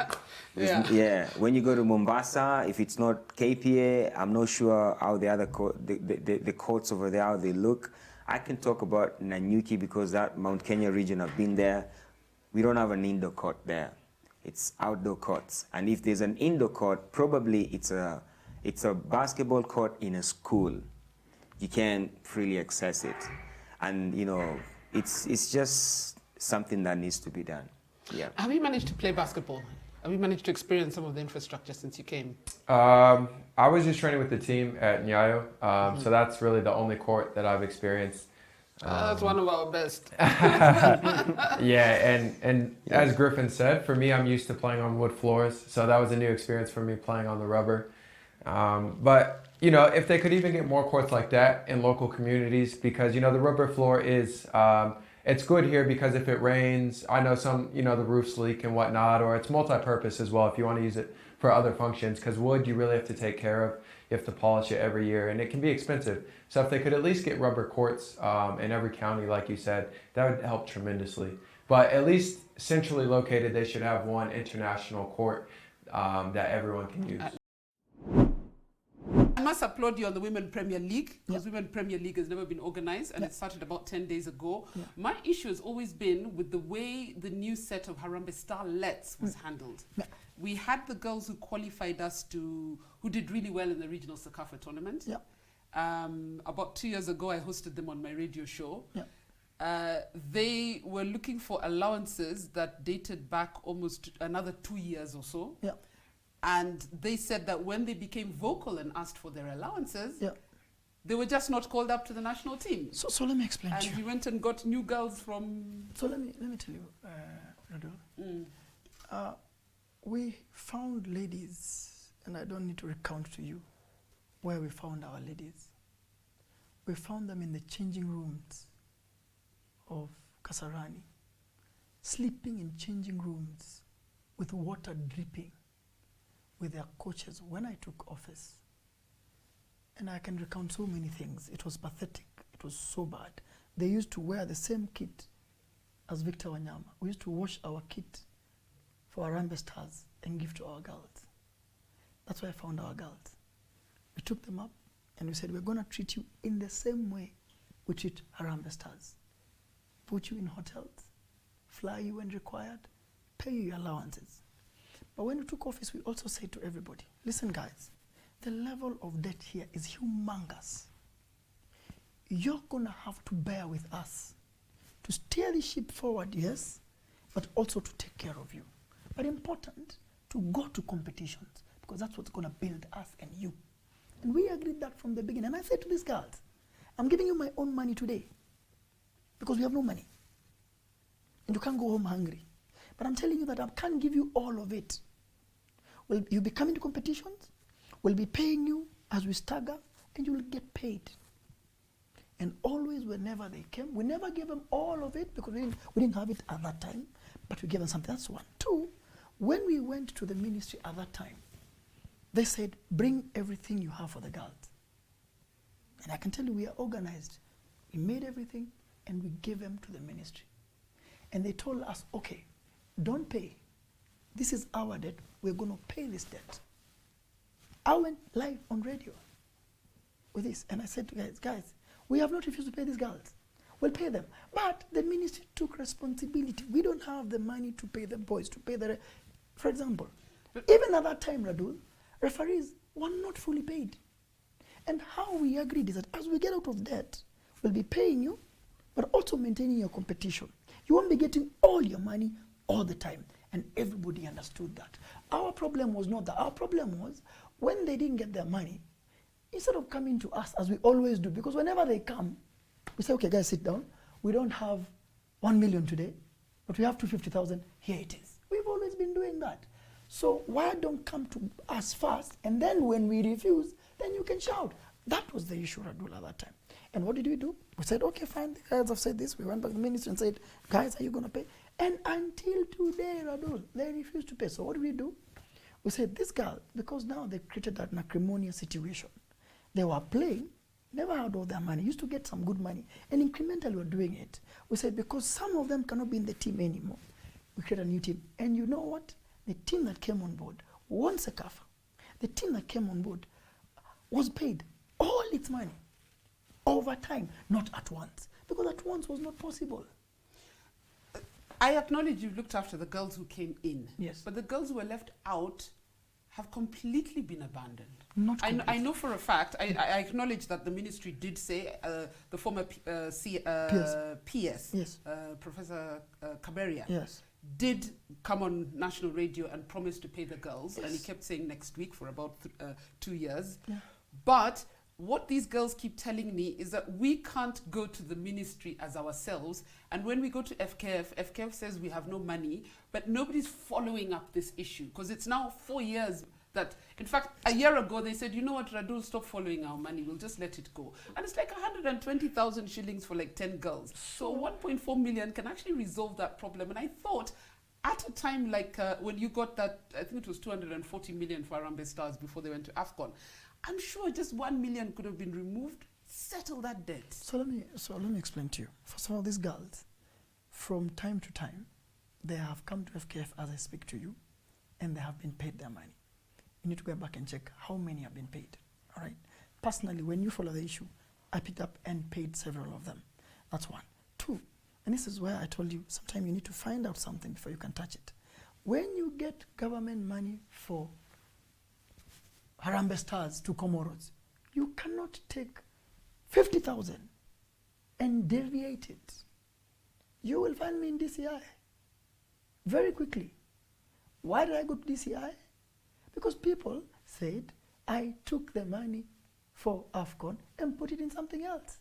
Yeah. When you go to Mombasa, if it's not KPA, I'm not sure how the other the courts over there, how they look. I can talk about Nanyuki, because that Mount Kenya region, I've been there. We don't have an indoor court there. It's outdoor courts. And if there's an indoor court, probably it's a basketball court in a school. You can't freely access it. And you know, it's just something that needs to be done. Yeah. Have you managed to play basketball? Have you managed to experience some of the infrastructure since you came? I was just training with the team at Nyayo, so that's really the only court that I've experienced. That's one of our best. Yeah, and as Griffin said, for me, I'm used to playing on wood floors, so that was a new experience for me, playing on the rubber. But you know, if they could even get more courts like that in local communities, because you know, the rubber floor is it's good here, because if it rains, I know some, you know, the roofs leak and whatnot, or it's multi-purpose as well if you want to use it for other functions, because wood you really have to take care of. You have to polish it every year, and it can be expensive. So if they could at least get rubber courts in every county, like you said, that would help tremendously. But at least centrally located, they should have one international court that everyone can use. I must applaud you on the Women Premier League, because Women Premier League has never been organized, and it started about 10 days ago. My issue has always been with the way the new set of Harambee Starlets was handled. We had the girls who qualified us who did really well in the regional Sakafa tournament. About 2 years ago, I hosted them on my radio show. They were looking for allowances that dated back almost another 2 years or so. And they said that when they became vocal and asked for their allowances, they were just not called up to the national team. So let me explain to you. And we went and got new girls from... So let me tell you, Radull. We found ladies, and I don't need to recount to you where we found our ladies. We found them in the changing rooms of Kasarani, sleeping in changing rooms with water dripping with their coaches when I took office. And I can recount so many things. It was pathetic. It was so bad. They used to wear the same kit as Victor Wanyama. We used to wash our kit for Harambee Stars and give to our girls. That's where I found our girls. We took them up and we said, we're going to treat you in the same way we treat Harambee Stars. Put you in hotels, fly you when required, pay you your allowances. But when we took office, we also said to everybody, listen guys, the level of debt here is humongous. You're going to have to bear with us to steer the ship forward, yes, but also to take care of you. But important to go to competitions because that's what's going to build us and you. And we agreed that from the beginning. And I said to these girls, I'm giving you my own money today because we have no money. And you can't go home hungry. But I'm telling you that I can't give you all of it. Well, you'll be coming to competitions, we'll be paying you as we stagger, and you will get paid. And always, whenever they came, we never gave them all of it because we didn't have it at that time, but we gave them something. That's one. Two, when we went to the ministry at that time, they said, bring everything you have for the girls. And I can tell you, we are organized. We made everything, and we gave them to the ministry. And they told us, okay, don't pay. This is our debt. We're going to pay this debt. I went live on radio with this, and I said to guys, we have not refused to pay these girls. We'll pay them. But the ministry took responsibility. We don't have the money to pay the boys, to pay the... For example, even at that time, Radull, referees were not fully paid. And how we agreed is that as we get out of debt, we'll be paying you, but also maintaining your competition. You won't be getting all your money all the time. And everybody understood that. Our problem was not that. Our problem was when they didn't get their money, instead of coming to us as we always do, because whenever they come, we say, okay, guys, sit down. We don't have 1 million today, but we have 250,000. Here it is. We've always been doing that. So why don't come to us first, and then when we refuse, then you can shout. That was the issue, Radull, at that time. And what did we do? We said, okay, fine, the guys have said this. We went back to the ministry and said, guys, are you going to pay? And until today, Radull, they refused to pay. So what do? We said, this girl, because now they created that acrimonious situation. They were playing, never had all their money, used to get some good money, and incrementally were doing it. We said, because some of them cannot be in the team anymore, we create a new team. And you know what? The team that came on board won Sekafa. The team that came on board was paid all its money over time, not at once, because at once was not possible. I acknowledge you looked after the girls who came in. Yes. But the girls who were left out have completely been abandoned. Not I know for a fact, I acknowledge that the ministry did say, the former PS, yes. Professor Kaberia, yes, did come on national radio and promise to pay the girls, yes. And he kept saying next week for about 2 years. Yeah. But what these girls keep telling me is that we can't go to the ministry as ourselves, and when we go to FKF says we have no money, but nobody's following up this issue, because it's now 4 years that, in fact, a year ago they said, you know what, Radull, stop following our money, we'll just let it go. And it's like 120,000 shillings for like 10 girls. So 1.4 million can actually resolve that problem. And I thought, at a time like when you got that, I think it was 240 million for Harambee Stars before they went to AFCON, I'm sure just 1 million could have been removed, settle that debt. So let me explain to you. First of all, these girls, from time to time, they have come to FKF as I speak to you, and they have been paid their money. You need to go back and check how many have been paid. All right. Personally, when you follow the issue, I picked up and paid several of them. That's one. Two, and this is where I told you, sometimes you need to find out something before you can touch it. When you get government money for Harambee Stars to Comoros, you cannot take 50,000 and deviate it. You will find me in DCI very quickly. Why did I go to DCI? Because people said I took the money for AFCON and put it in something else,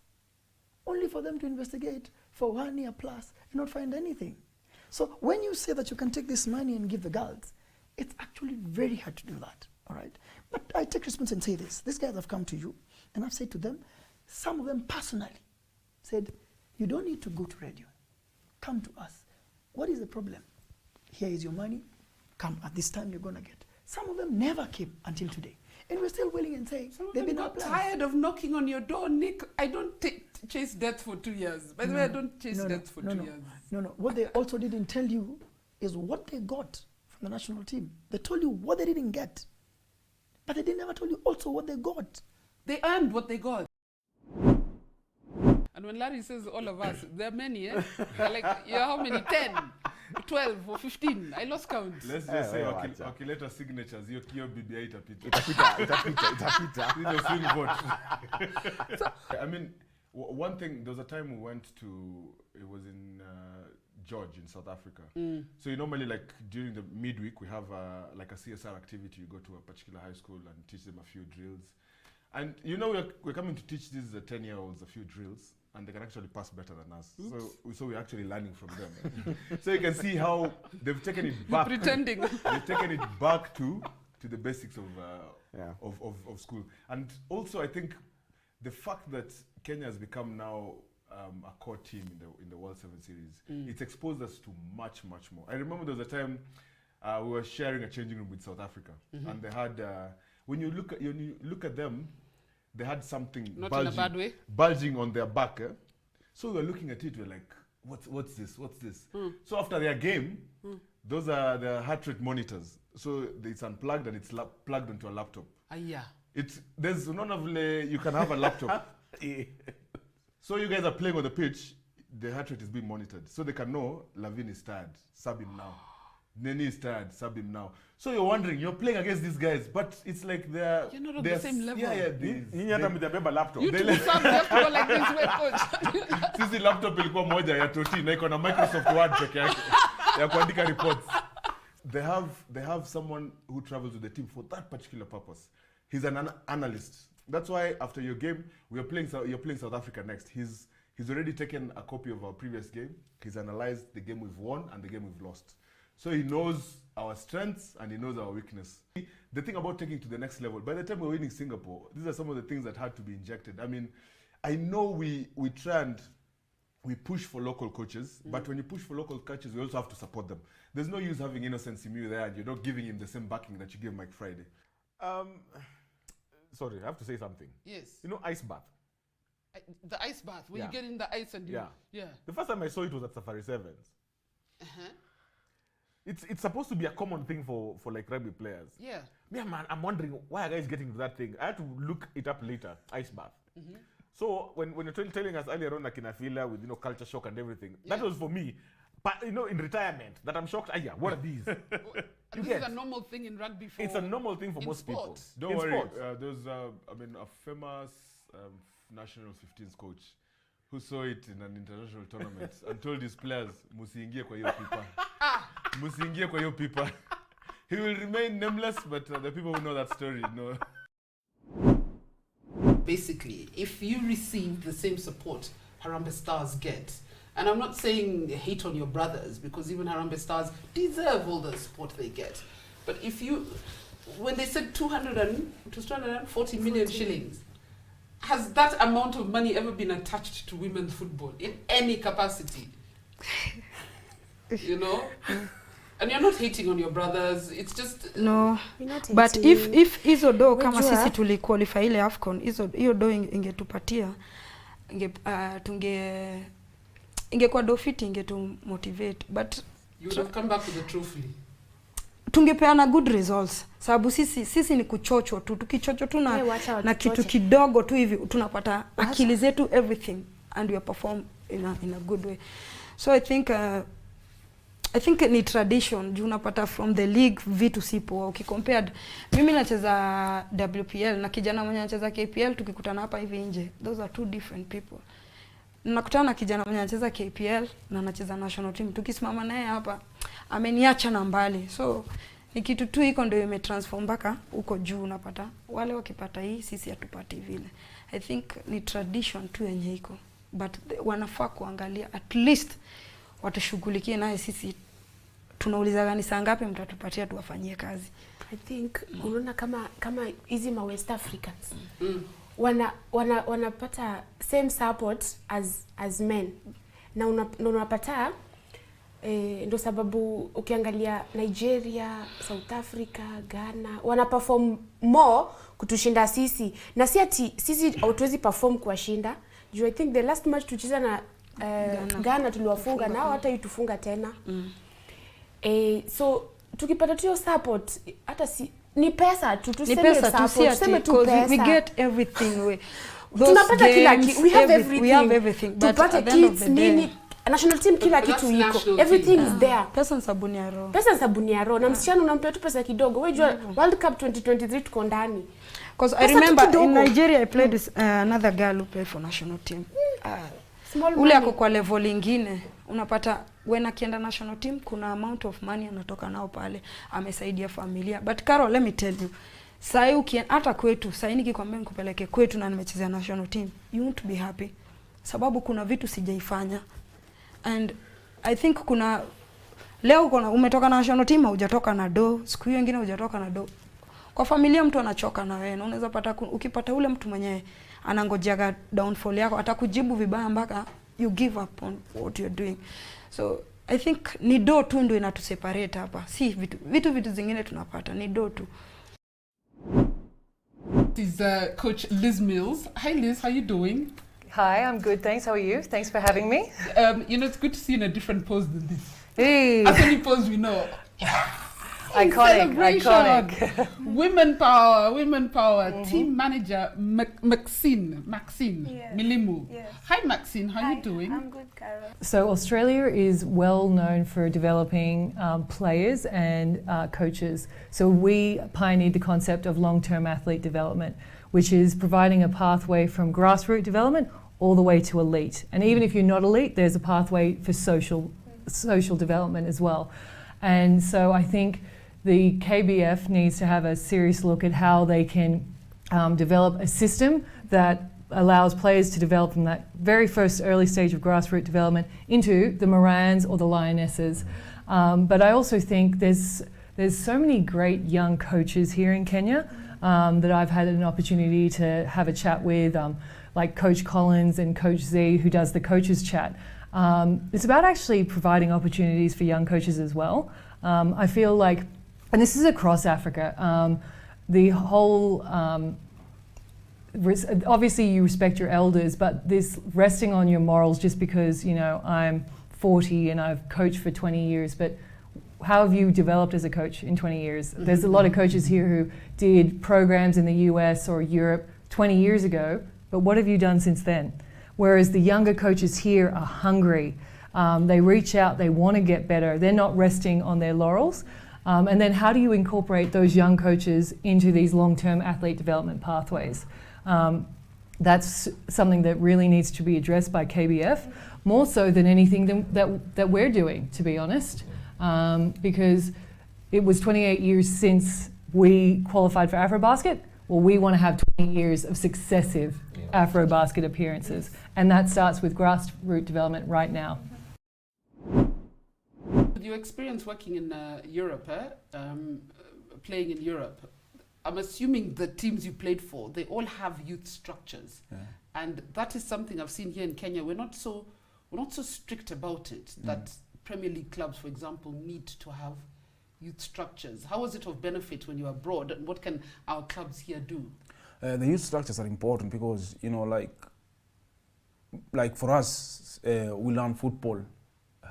only for them to investigate for 1 year plus and not find anything. So when you say that you can take this money and give the girls, it's actually very hard to do that. All right, but I take responsibility and say this. These guys have come to you, and I've said to them, some of them personally said, you don't need to go to radio. come to us. What is the problem? Here is your money. Come at this time you're going to get. Some of them never came until today. And we're still willing and saying, they've been tired of knocking on your door. Nick, I don't chase death for 2 years. By the way, I don't chase death for 2 years. No. What they also didn't tell you is what they got from the national team. They told you what they didn't get. But they didn't ever tell you also what they got. They earned what they got. And when Larry says all of us, there are many, eh? Like, you're how many? 10, 12 or 15? I lost count. Let's just say, wakileta signatures, hiyo BBI itapita. Itapita. Swing vote. I mean, one thing, there was a time we went to, it was in George in South Africa. So you normally, like, during the midweek, we have like a CSR activity. You go to a particular high school and teach them a few drills. And you know, we're coming to teach these 10-year-olds a few drills, and they can actually pass better than us. So we're actually learning from them. So you can see how they've taken it back. Pretending. They've taken it back to the basics of school. And also, I think the fact that Kenya has become now a core team in the World 7 Series, it's exposed us to much, much more. I remember there was a time we were sharing a changing room with South Africa, and they had, when you look at them, they had something not bulging, in a bad way, bulging on their back. So we were looking at it, we're like, what's this? So after their game, those are the heart rate monitors. So it's unplugged and it's plugged into a laptop. There's none of you can have a laptop. So you guys are playing on the pitch, the heart rate is being monitored. So they can know Lavin is tired, sub him now. Neni is tired, sub him now. So you're wondering, you're playing against these guys, but it's like you're not on the same level. Nyinyi hata mtabeba laptop. You two sub have to go like this way, coach. Sisi laptop ilikuwa moja ya toti na iko na Microsoft Word peke yake ya kuandika reports. They have someone who travels with the team for that particular purpose. He's an analyst. That's why after your game, you're playing South Africa next. He's already taken a copy of our previous game. He's analyzed the game we've won and the game we've lost. So he knows our strengths and he knows our weakness. The thing about taking to the next level, by the time we're winning Singapore, these are some of the things that had to be injected. I mean, I know we try and we push for local coaches, but when you push for local coaches, we also have to support them. There's no use having Innocent Simiyu there and you're not giving him the same backing that you give Mike Friday. Sorry, I have to say something. Yes. You know, ice bath. The ice bath, where you get in the ice and you... Yeah. The first time I saw it was at Safari Sevens. It's supposed to be a common thing for like rugby players. Yeah. Yeah, man, I'm wondering why are guys getting to that thing. I had to look it up later, ice bath. So when you're telling us earlier on, like in Afila with culture shock and everything, that was for me. But in retirement, that I'm shocked. What are these? This is a normal thing in rugby. It's a normal thing for most people. Don't worry. There's a famous national 15s coach who saw it in an international tournament and told his players, "Musiingie kwa hiyo pipa." Musiingie kwa hiyo pipa. He will remain nameless, but the people who know that story know. Basically, if you receive the same support Harambee Stars get, and I'm not saying hate on your brothers, because even Harambee Stars deserve all the support they get, but if you, when they said 240 million shillings, has that amount of money ever been attached to women's football in any capacity? You know? And you're not hating on your brothers, it's just... No, but if hizo do kama sisi tuliqualify ile AFCON, hiyo do ingetupatia, ingekuwa do fit ingetumotivate, but... You would have come back with the trophy. Tungepeana good results, sababu sisi ni kuchocho tu, tukichocho tu na kitu kidogo tu hivi, tunapata akili zetu everything, and we perform in a good way. So I think ni tradition, juu unapata from the league vitu sipo. Compared, mimi nacheza WPL na kijana mwenye anacheza KPL, tukikutana hapa hivi nje, those are two different people. Nakutana na kijana mwenye anacheza KPL na anacheza national team, tukisimama naye hapa ameniacha na mbali. So ni kitu tu iko ndio imetransform mpaka huko juu, unapata wale wakipata hii, sisi hatupati vile. I think ni tradition tu yenye iko, but wanafaa kuangalia at least watashughulikie naye. Sisi tunauliza gani saa ngapi mtatupatia tuwafanyie kazi. I think unaona kama hizi ma West Africans wanapata same support as men, na unapata Ndo sababu ukiangalia Nigeria, South Africa, Ghana wana perform more kutushinda sisi, na si ati sisi hatuwezi perform kuwashinda. I think the last match tulicheza na Ghana tuliwafunga, nao hata itufunga tena. So tukipata tu support, hata si ni pesa tu, tuseme support, tuseme tu pesa. We get everything. Tunapata kila kitu, we have everything. Tupate kids nini, national team kila kitu iko, everything is there. Pesa ni sabuni ya roho. Pesa ni sabuni ya roho, na msichana unampea tu pesa kidogo. Wewe jua World Cup 2023 tuko ndani. Because I remember in Nigeria I played with another girl who played for national team. Ule ako kwa level ingine, unapata when akienda national team kuna amount of money anatoka nao pale, amesaidia familia. But Carol, let me tell you, sai ukienda hata kwetu, sai nikikwambia nikupeleke kwetu na nimechezea national team, you won't be happy. Sababu kuna vitu sijaifanya. And I think kuna leo umetoka national team hujatoka na do, siku hiyo nyingine hujatoka na do. Kwa familia mtu anachoka na wewe, unaweza pata ukipata ule mtu mwenye anangojaga downfall yako atakujibu vibaya mpaka you give up on what you're doing. So I think ni do tu ndio inatuseparate hapa. Si vitu zingine tunapata, ni do tu. This is Coach Liz Mills. Hi Liz, how you doing? Hi, I'm good, thanks. How are you? Thanks for having me. It's good to see you in a different pose than this. Hey. As any pose we know. Iconic. Women power. Team manager Maxine Milimu. Yes. Hi Maxine, how are you doing? I'm good, Carol. So Australia is well known for developing players and coaches. So we pioneered the concept of long-term athlete development, which is providing a pathway from grassroots development all the way to elite. And even if you're not elite, there's a pathway for social development as well. And so I think the KBF needs to have a serious look at how they can develop a system that allows players to develop from that very first early stage of grassroots development into the Morans or the Lionesses. But I also think there's so many great young coaches here in Kenya that I've had an opportunity to have a chat with, like Coach Collins and Coach Z, who does the coaches chat. It's about actually providing opportunities for young coaches as well. I feel like, and this is across Africa, the whole, obviously you respect your elders, but this resting on your morals just because, I'm 40 and I've coached for 20 years, but how have you developed as a coach in 20 years? There's a lot of coaches here who did programs in the US or Europe 20 years ago, but what have you done since then? Whereas the younger coaches here are hungry. They reach out, they want to get better. They're not resting on their laurels. And then how do you incorporate those young coaches into these long-term athlete development pathways? That's something that really needs to be addressed by KBF, more so than anything that we're doing, to be honest. Because it was 28 years since we qualified for AfroBasket. Well, we want to have 20 years of successive AfroBasket appearances. And that starts with grassroots development right now. With your experience working in Europe, playing in Europe, I'm assuming the teams you played for, they all have youth structures. Yeah. And that is something I've seen here in Kenya. We're not so strict about it, that Premier League clubs, for example, need to have youth structures. How was it of benefit when you were abroad, and what can our clubs here do? The youth structures are important because, like for us, we learn football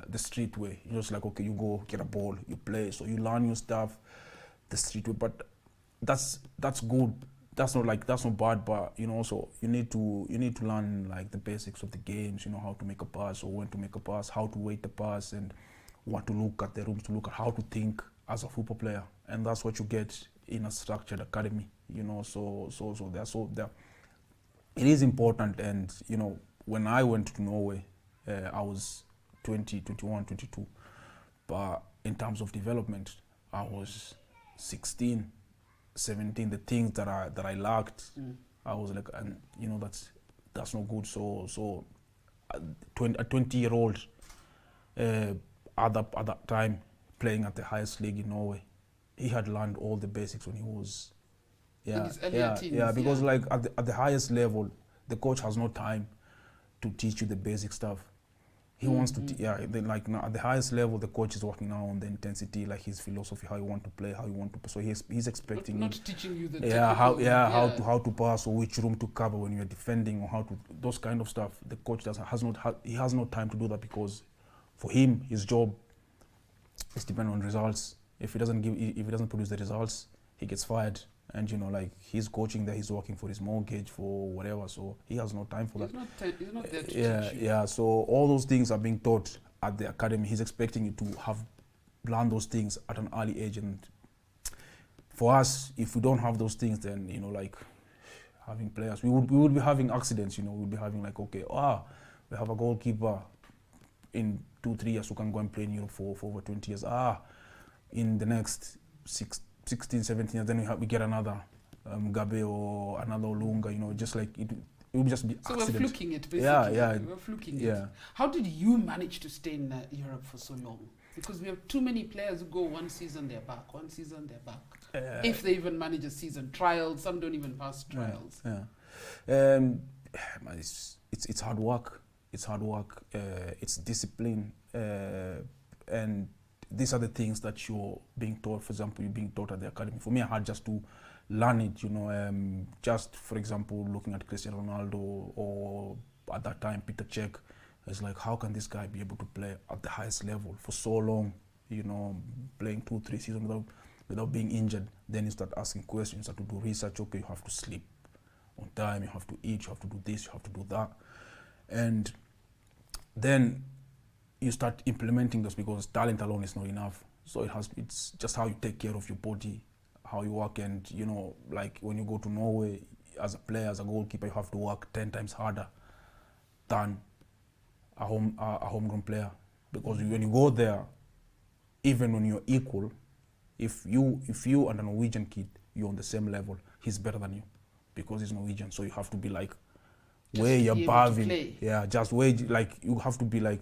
the street way. Just like, okay, you go get a ball, you play, so you learn your stuff the street way. But that's good. That's not bad. But so you need to learn like the basics of the games. How to make a pass or when to make a pass, how to weight the pass, and what to look at, the rooms to look at, how to think as a football player, and that's what you get in a structured academy. So there. It is important, and when I went to Norway, I was 20, 21, 22, but in terms of development, I was 16, 17. The things that I lacked, I was like, and that's not good. So a 20-year-old at that time playing at the highest league in Norway, he had learned all the basics when he was because like at the highest level, the coach has no time to teach you the basic stuff. He wants to, like now at the highest level, the coach is working now on the intensity, like his philosophy, how you want to play, how you want to. So he's expecting not teaching you the how to pass or which room to cover when you're defending or how to those kind of stuff. The coach he has no time to do that because for him his job is dependent on results. If he doesn't produce the results, he gets fired. And like he's coaching there, he's working for his mortgage, for whatever, so he has no time for that. He's not there to teach you. Yeah, so all those things are being taught at the academy. He's expecting you to have learned those things at an early age, and for us, if we don't have those things, then like having players, we would be having accidents. We'll be having like, okay, we have a goalkeeper in 2-3 years who can go and play in Europe for over 20 years. In the next 16, 17 years, then we get another Gabe or another Olunga, just like it will just be accident. So we're fluking it, basically. Yeah. We're fluking it. How did you manage to stay in Europe for so long? Because we have too many players who go one season, they're back, one season, they're back. If they even manage a season. Trials, some don't even pass trials. It's hard work. It's hard work. It's discipline. And these are the things that you're being taught. For example, you're being taught at the academy. For me, I had just to learn it, just for example, looking at Cristiano Ronaldo or at that time, Peter Cech. It's like, how can this guy be able to play at the highest level for so long, playing 2-3 seasons without being injured? Then you start asking questions, you have to do research. Okay, you have to sleep on time, you have to eat, you have to do this, you have to do that. And then you start implementing this because talent alone is not enough. So it's just how you take care of your body, how you work, and like when you go to Norway as a player, as a goalkeeper, you have to work 10 times harder than a homegrown player. Because when you go there, even when you're equal, if you and a Norwegian kid, you're on the same level, he's better than you because he's Norwegian. So you have to be like way above him. Yeah, just way, like you have to be like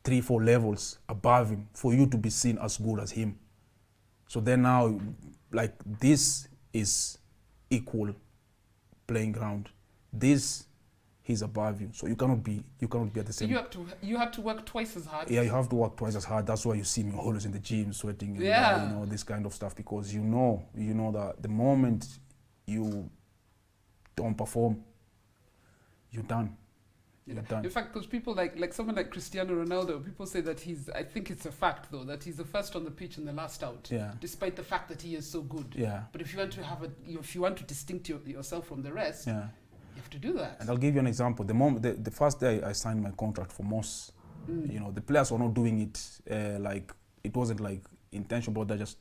3-4 levels above him for you to be seen as good as him. So then now, like, this is equal playing ground. This, he's above you, so you cannot be at the same. You have to work twice as hard. Yeah, you have to work twice as hard. That's why you see me always in the gym sweating and this kind of stuff, because you know that the moment you don't perform, you're done. In fact, because people like someone like Cristiano Ronaldo, people say that I think it's a fact though, that he's the first on the pitch and the last out. Yeah. Despite the fact that he is so good. Yeah. But if you want to distinct yourself from the rest, you have to do that. And I'll give you an example. The first day I signed my contract for Moss, the players were not doing it like it wasn't like intentional, but they're just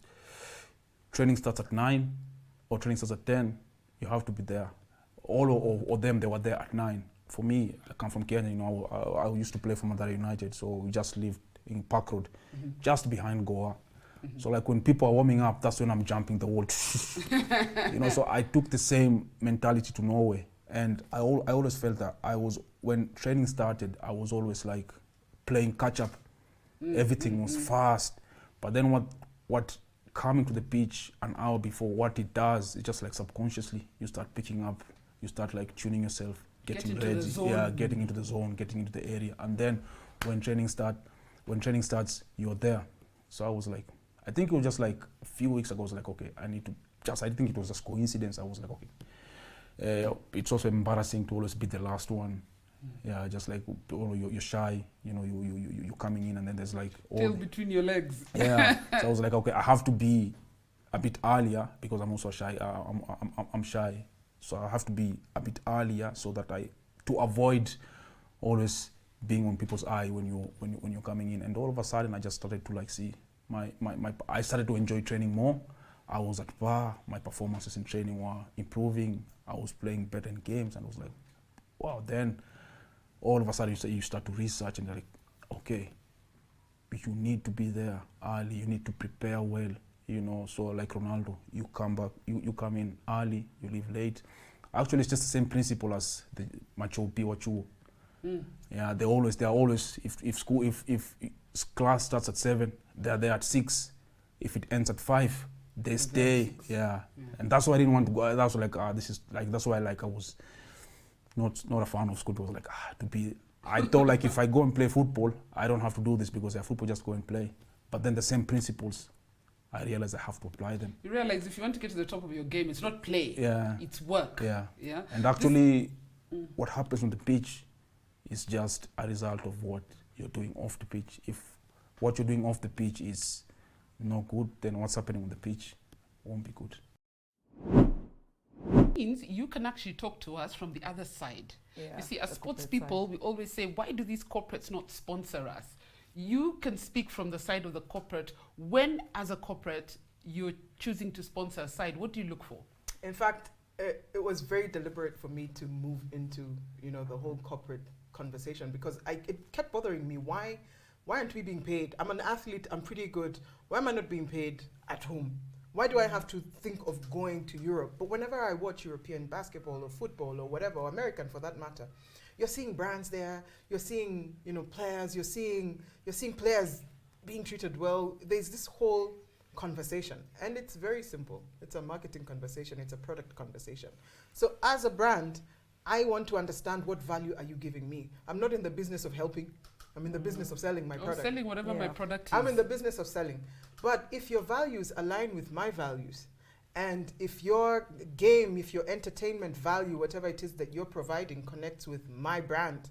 training starts at 9 or training starts at 10. You have to be there. All of them, they were there at 9. For me, I come from Kenya, I used to play for Mathare United, so we just lived in Park Road, just behind Goa. So like when people are warming up, that's when I'm jumping the wall. So I took the same mentality to Norway, and I always felt that when training started, I was always like playing catch up. Everything was fast, but then what coming to the pitch an hour before, what it does, it's just like subconsciously you start picking up, you start like tuning yourself, getting ready, getting into the zone, getting into the area, and then when training starts, you're there. So I was like, I think it was just like a few weeks ago, I was like, okay, I think it was just coincidence. I was like, okay. It's also embarrassing to always be the last one. Yeah, just like you're shy, you're coming in, and then there's like tail between your legs. Yeah. So I was like, okay, I have to be a bit earlier because I'm also shy. I'm shy. So I have to be a bit earlier so that to avoid always being on people's eye when you're coming in. And all of a sudden I just started to like see I started to enjoy training more. I was at par, my performances in training were improving. I was playing better in games, and I was like, wow. Then all of a sudden you start to research, and you're like, okay, you need to be there early, you need to prepare well. So like Ronaldo, you come back, you come in early, you leave late. Actually, it's just the same principle as the Macho Piwachu. Yeah, they are always if class starts at 7, they're there at 6. If it ends at 5, they stay. Yeah. And that's why I didn't want to go. That's like that's why like I was not a fan of school. It was like to be I thought like if I go and play football, I don't have to do this because football just go and play. But then the same principles, I realized I have to apply them. You realize if you want to get to the top of your game, it's not play. Yeah. It's work. Yeah. Yeah. And actually, what happens on the pitch is just a result of what you're doing off the pitch. If what you're doing off the pitch is not good, then what's happening on the pitch won't be good. Means you can actually talk to us from the other side. Yeah, you see, as sports people, we always say, why do these corporates not sponsor us? You can speak from the side of the corporate. When, as a corporate, you're choosing to sponsor a side, what do you look for? In fact, it was very deliberate for me to move into, the whole corporate conversation, because it kept bothering me. Why aren't we being paid? I'm an athlete, I'm pretty good. Why am I not being paid at home? Why do I have to think of going to Europe? But whenever I watch European basketball or football or whatever, or American for that matter, you're seeing brands there, you're seeing, players, you're seeing players being treated well. There's this whole conversation, and it's very simple. It's a marketing conversation, it's a product conversation. So as a brand, I want to understand what value are you giving me. I'm not in the business of helping. I'm in the business of selling my product. Selling whatever my product is. I'm in the business of selling. But if your values align with my values, and if your game, if your entertainment value, whatever it is that you're providing connects with my brand,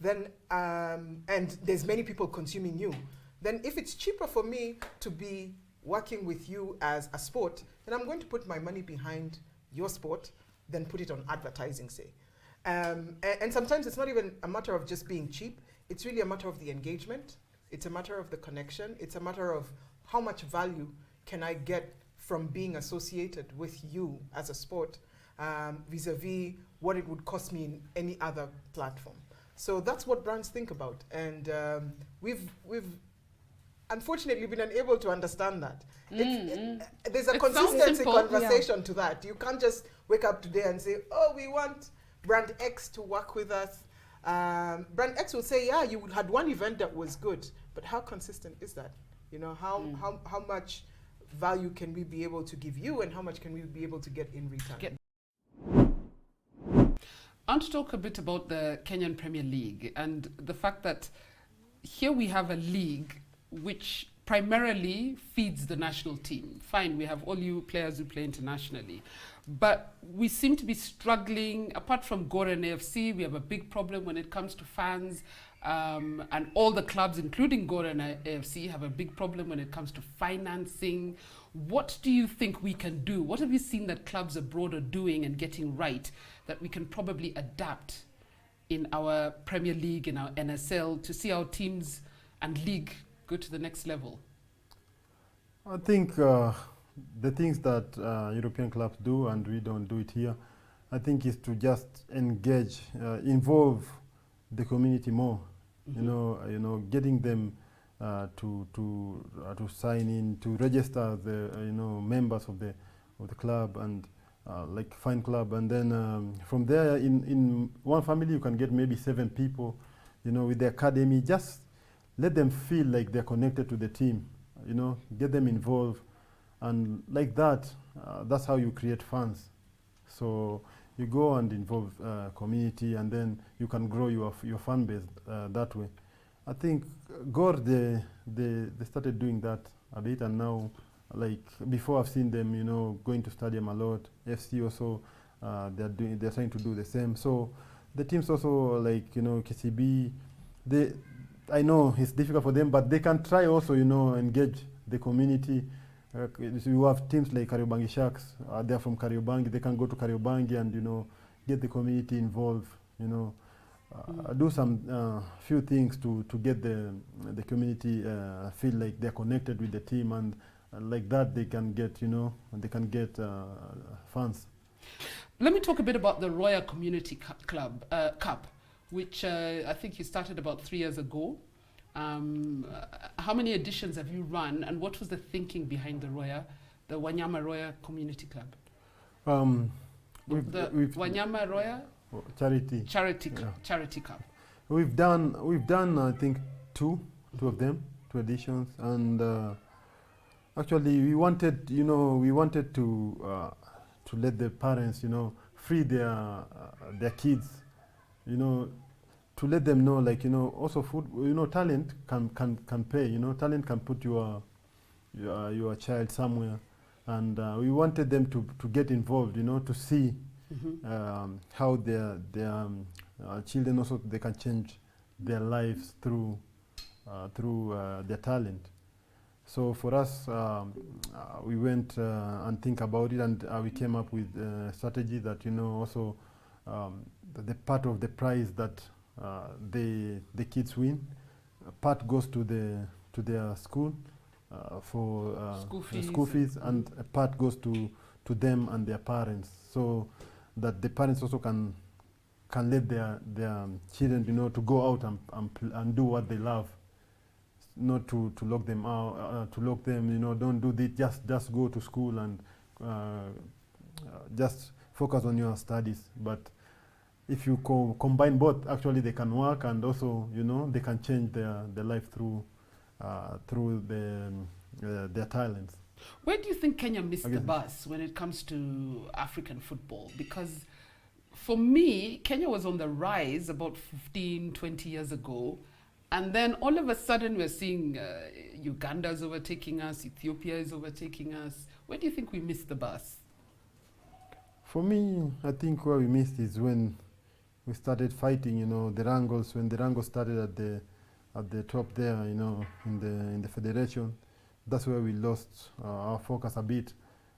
then, and there's many people consuming you, then if it's cheaper for me to be working with you as a sport, then I'm going to put my money behind your sport than put it on advertising, say. And sometimes it's not even a matter of just being cheap. It's really a matter of the engagement. It's a matter of the connection. It's a matter of how much value can I get from being associated with you as a sport vis-a-vis what it would cost me in any other platform. So that's what brands think about. And we've unfortunately been unable to understand that. There's a consistency conversation to that. You can't just wake up today and say, oh, we want brand X to work with us. Brand X will say, yeah, you had one event that was good, but how consistent is that? How much value can we be able to give you, and how much can we be able to get in return? I want to talk a bit about the Kenyan Premier League and the fact that here we have a league which primarily feeds the national team. Fine, we have all you players who play internationally, but we seem to be struggling. Apart from Gor and AFC, we have a big problem when it comes to fans, and all the clubs, including Gor and AFC, have a big problem when it comes to financing. What do you think we can do? What have you seen that clubs abroad are doing and getting right that we can probably adapt in our Premier League, in our NSL, to see our teams and league go to the next level? I think the things that European clubs do, and we don't do it here, I think is to just engage, involve the community more. Getting them to sign in, to register the members of the club and like fan club, and then from there in one family you can get maybe 7 people, with the academy. Just let them feel like they're connected to the team, get them involved, and like that, that's how you create fans. So you go and involve community, and then you can grow your fan base that way. I think Gor, they started doing that a bit, and now, like before, I've seen them, going to stadium a lot. FC also, they're trying to do the same. So the teams also, like KCB, I know it's difficult for them, but they can try also, engage the community. You have teams like Kariobangi Sharks. They're from Kariobangi. They can go to Kariobangi and get the community involved. Do some few things to get the community feel like they're connected with the team, and like that they can get fans. Let me talk a bit about the Royal Community Cup, which I think you started about 3 years ago. How many editions have you run, and what was the thinking behind the Wanyama Royal Community Club? The Wanyama Royal Charity Cup. We've done I think two of them, 2 editions, and actually we wanted to let the parents free their kids. to let them know, like, also food, talent can pay. Talent can put your child somewhere, and we wanted them to get involved, to see how their children also, they can change their lives through their talent. So for us, we went and think about it, and we came up with a strategy that, also the part of the prize that the kids win, a part goes to their school for school fees, and a part goes to them and their parents, so that the parents also can let their children, to go out and do what they love. Not to lock them out, don't do this, just go to school and just focus on your studies. But if you combine both, actually they can work, and also, they can change their life through their talents. Where do you think Kenya missed the bus when it comes to African football? Because for me, Kenya was on the rise about 15, 20 years ago. And then all of a sudden we're seeing Uganda's overtaking us, Ethiopia is overtaking us. Where do you think we missed the bus? For me, I think where we missed is when we started fighting, the wrangles, when the wrangles started at the top there, in the federation. That's where we lost our focus a bit,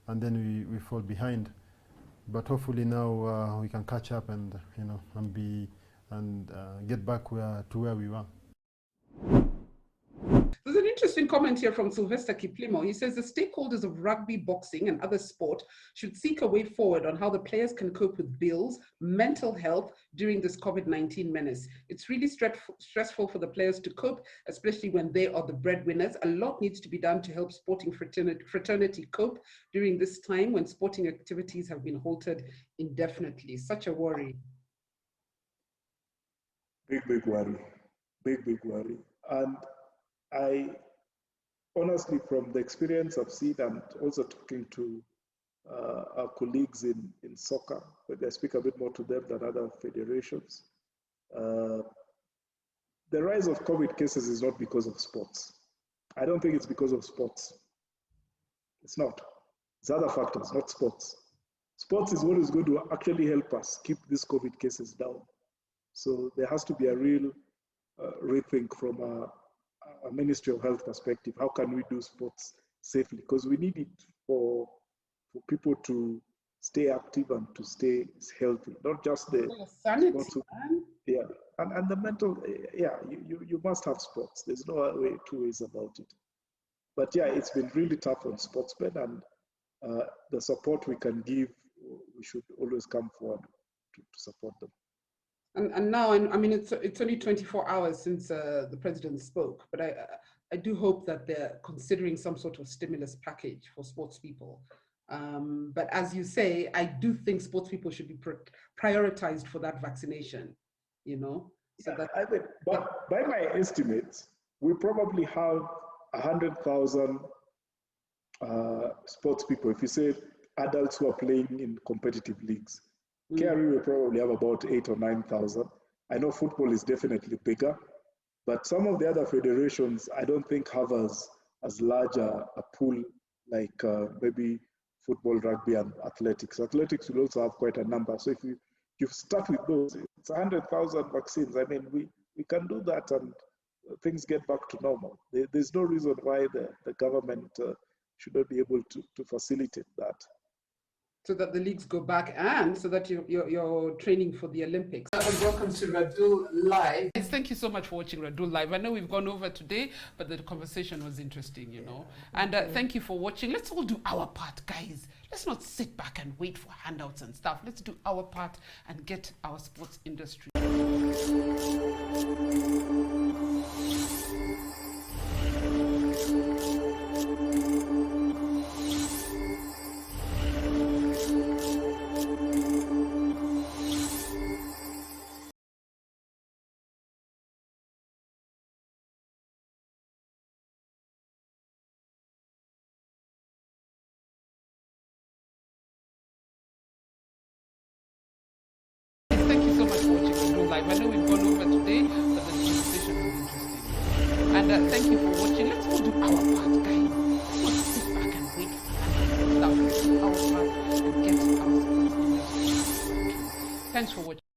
and then we fall behind. But hopefully now we can catch up and get back to where we were. There's an interesting comment here from Sylvester Kiplimo. He says the stakeholders of rugby, boxing, and other sport should seek a way forward on how the players can cope with bills, mental health during this COVID-19 menace. It's really stressful for the players to cope, especially when they are the breadwinners. A lot needs to be done to help sporting fraternity cope during this time when sporting activities have been halted indefinitely. Such a worry. Big worry. Big worry. And I honestly, from the experience I've seen and also talking to our colleagues in soccer, but I speak a bit more to them than other federations, the rise of COVID cases is not because of sports. I don't think it's because of sports. It's not. It's other factors, not sports. Sports is what is going to actually help us keep these COVID cases down. So there has to be a real rethink from a Ministry of Health perspective. How can we do sports safely? Because we need it for people to stay active and to stay healthy, not just the sanity. Yeah, and the mental. Yeah, you must have sports. There's no two ways about it. But yeah, it's been really tough on sportsmen, and the support we can give, we should always come forward to support them. And now, I mean, it's only 24 hours since the president spoke, but I do hope that they're considering some sort of stimulus package for sports people. But as you say, I do think sports people should be prioritized for that vaccination, So yeah, that, I think, but by my estimates, we probably have 100,000 sports people. If you say adults who are playing in competitive leagues, KRE will probably have about 8,000 or 9,000. I know football is definitely bigger, but some of the other federations, I don't think have as large a pool like maybe football, rugby, and athletics. Athletics will also have quite a number. So if you start with those, it's 100,000 vaccines. I mean, we can do that and things get back to normal. There's no reason why the government should not be able to facilitate that. So that the leagues go back and so that you're training for the Olympics. And welcome to Radull Live. Yes, thank you so much for watching Radull Live. I know we've gone over today, but the conversation was interesting, And thank you for watching. Let's all do our part, guys. Let's not sit back and wait for handouts and stuff. Let's do our part and get our sports industry. Thank you so much for watching Radull Live. I know we've gone over to today, but the conversation was interesting. And thank you for watching. Let's all do our part, guys. Let's sit back and wait for that. Let's do our part and get our sports industry. Thanks for watching.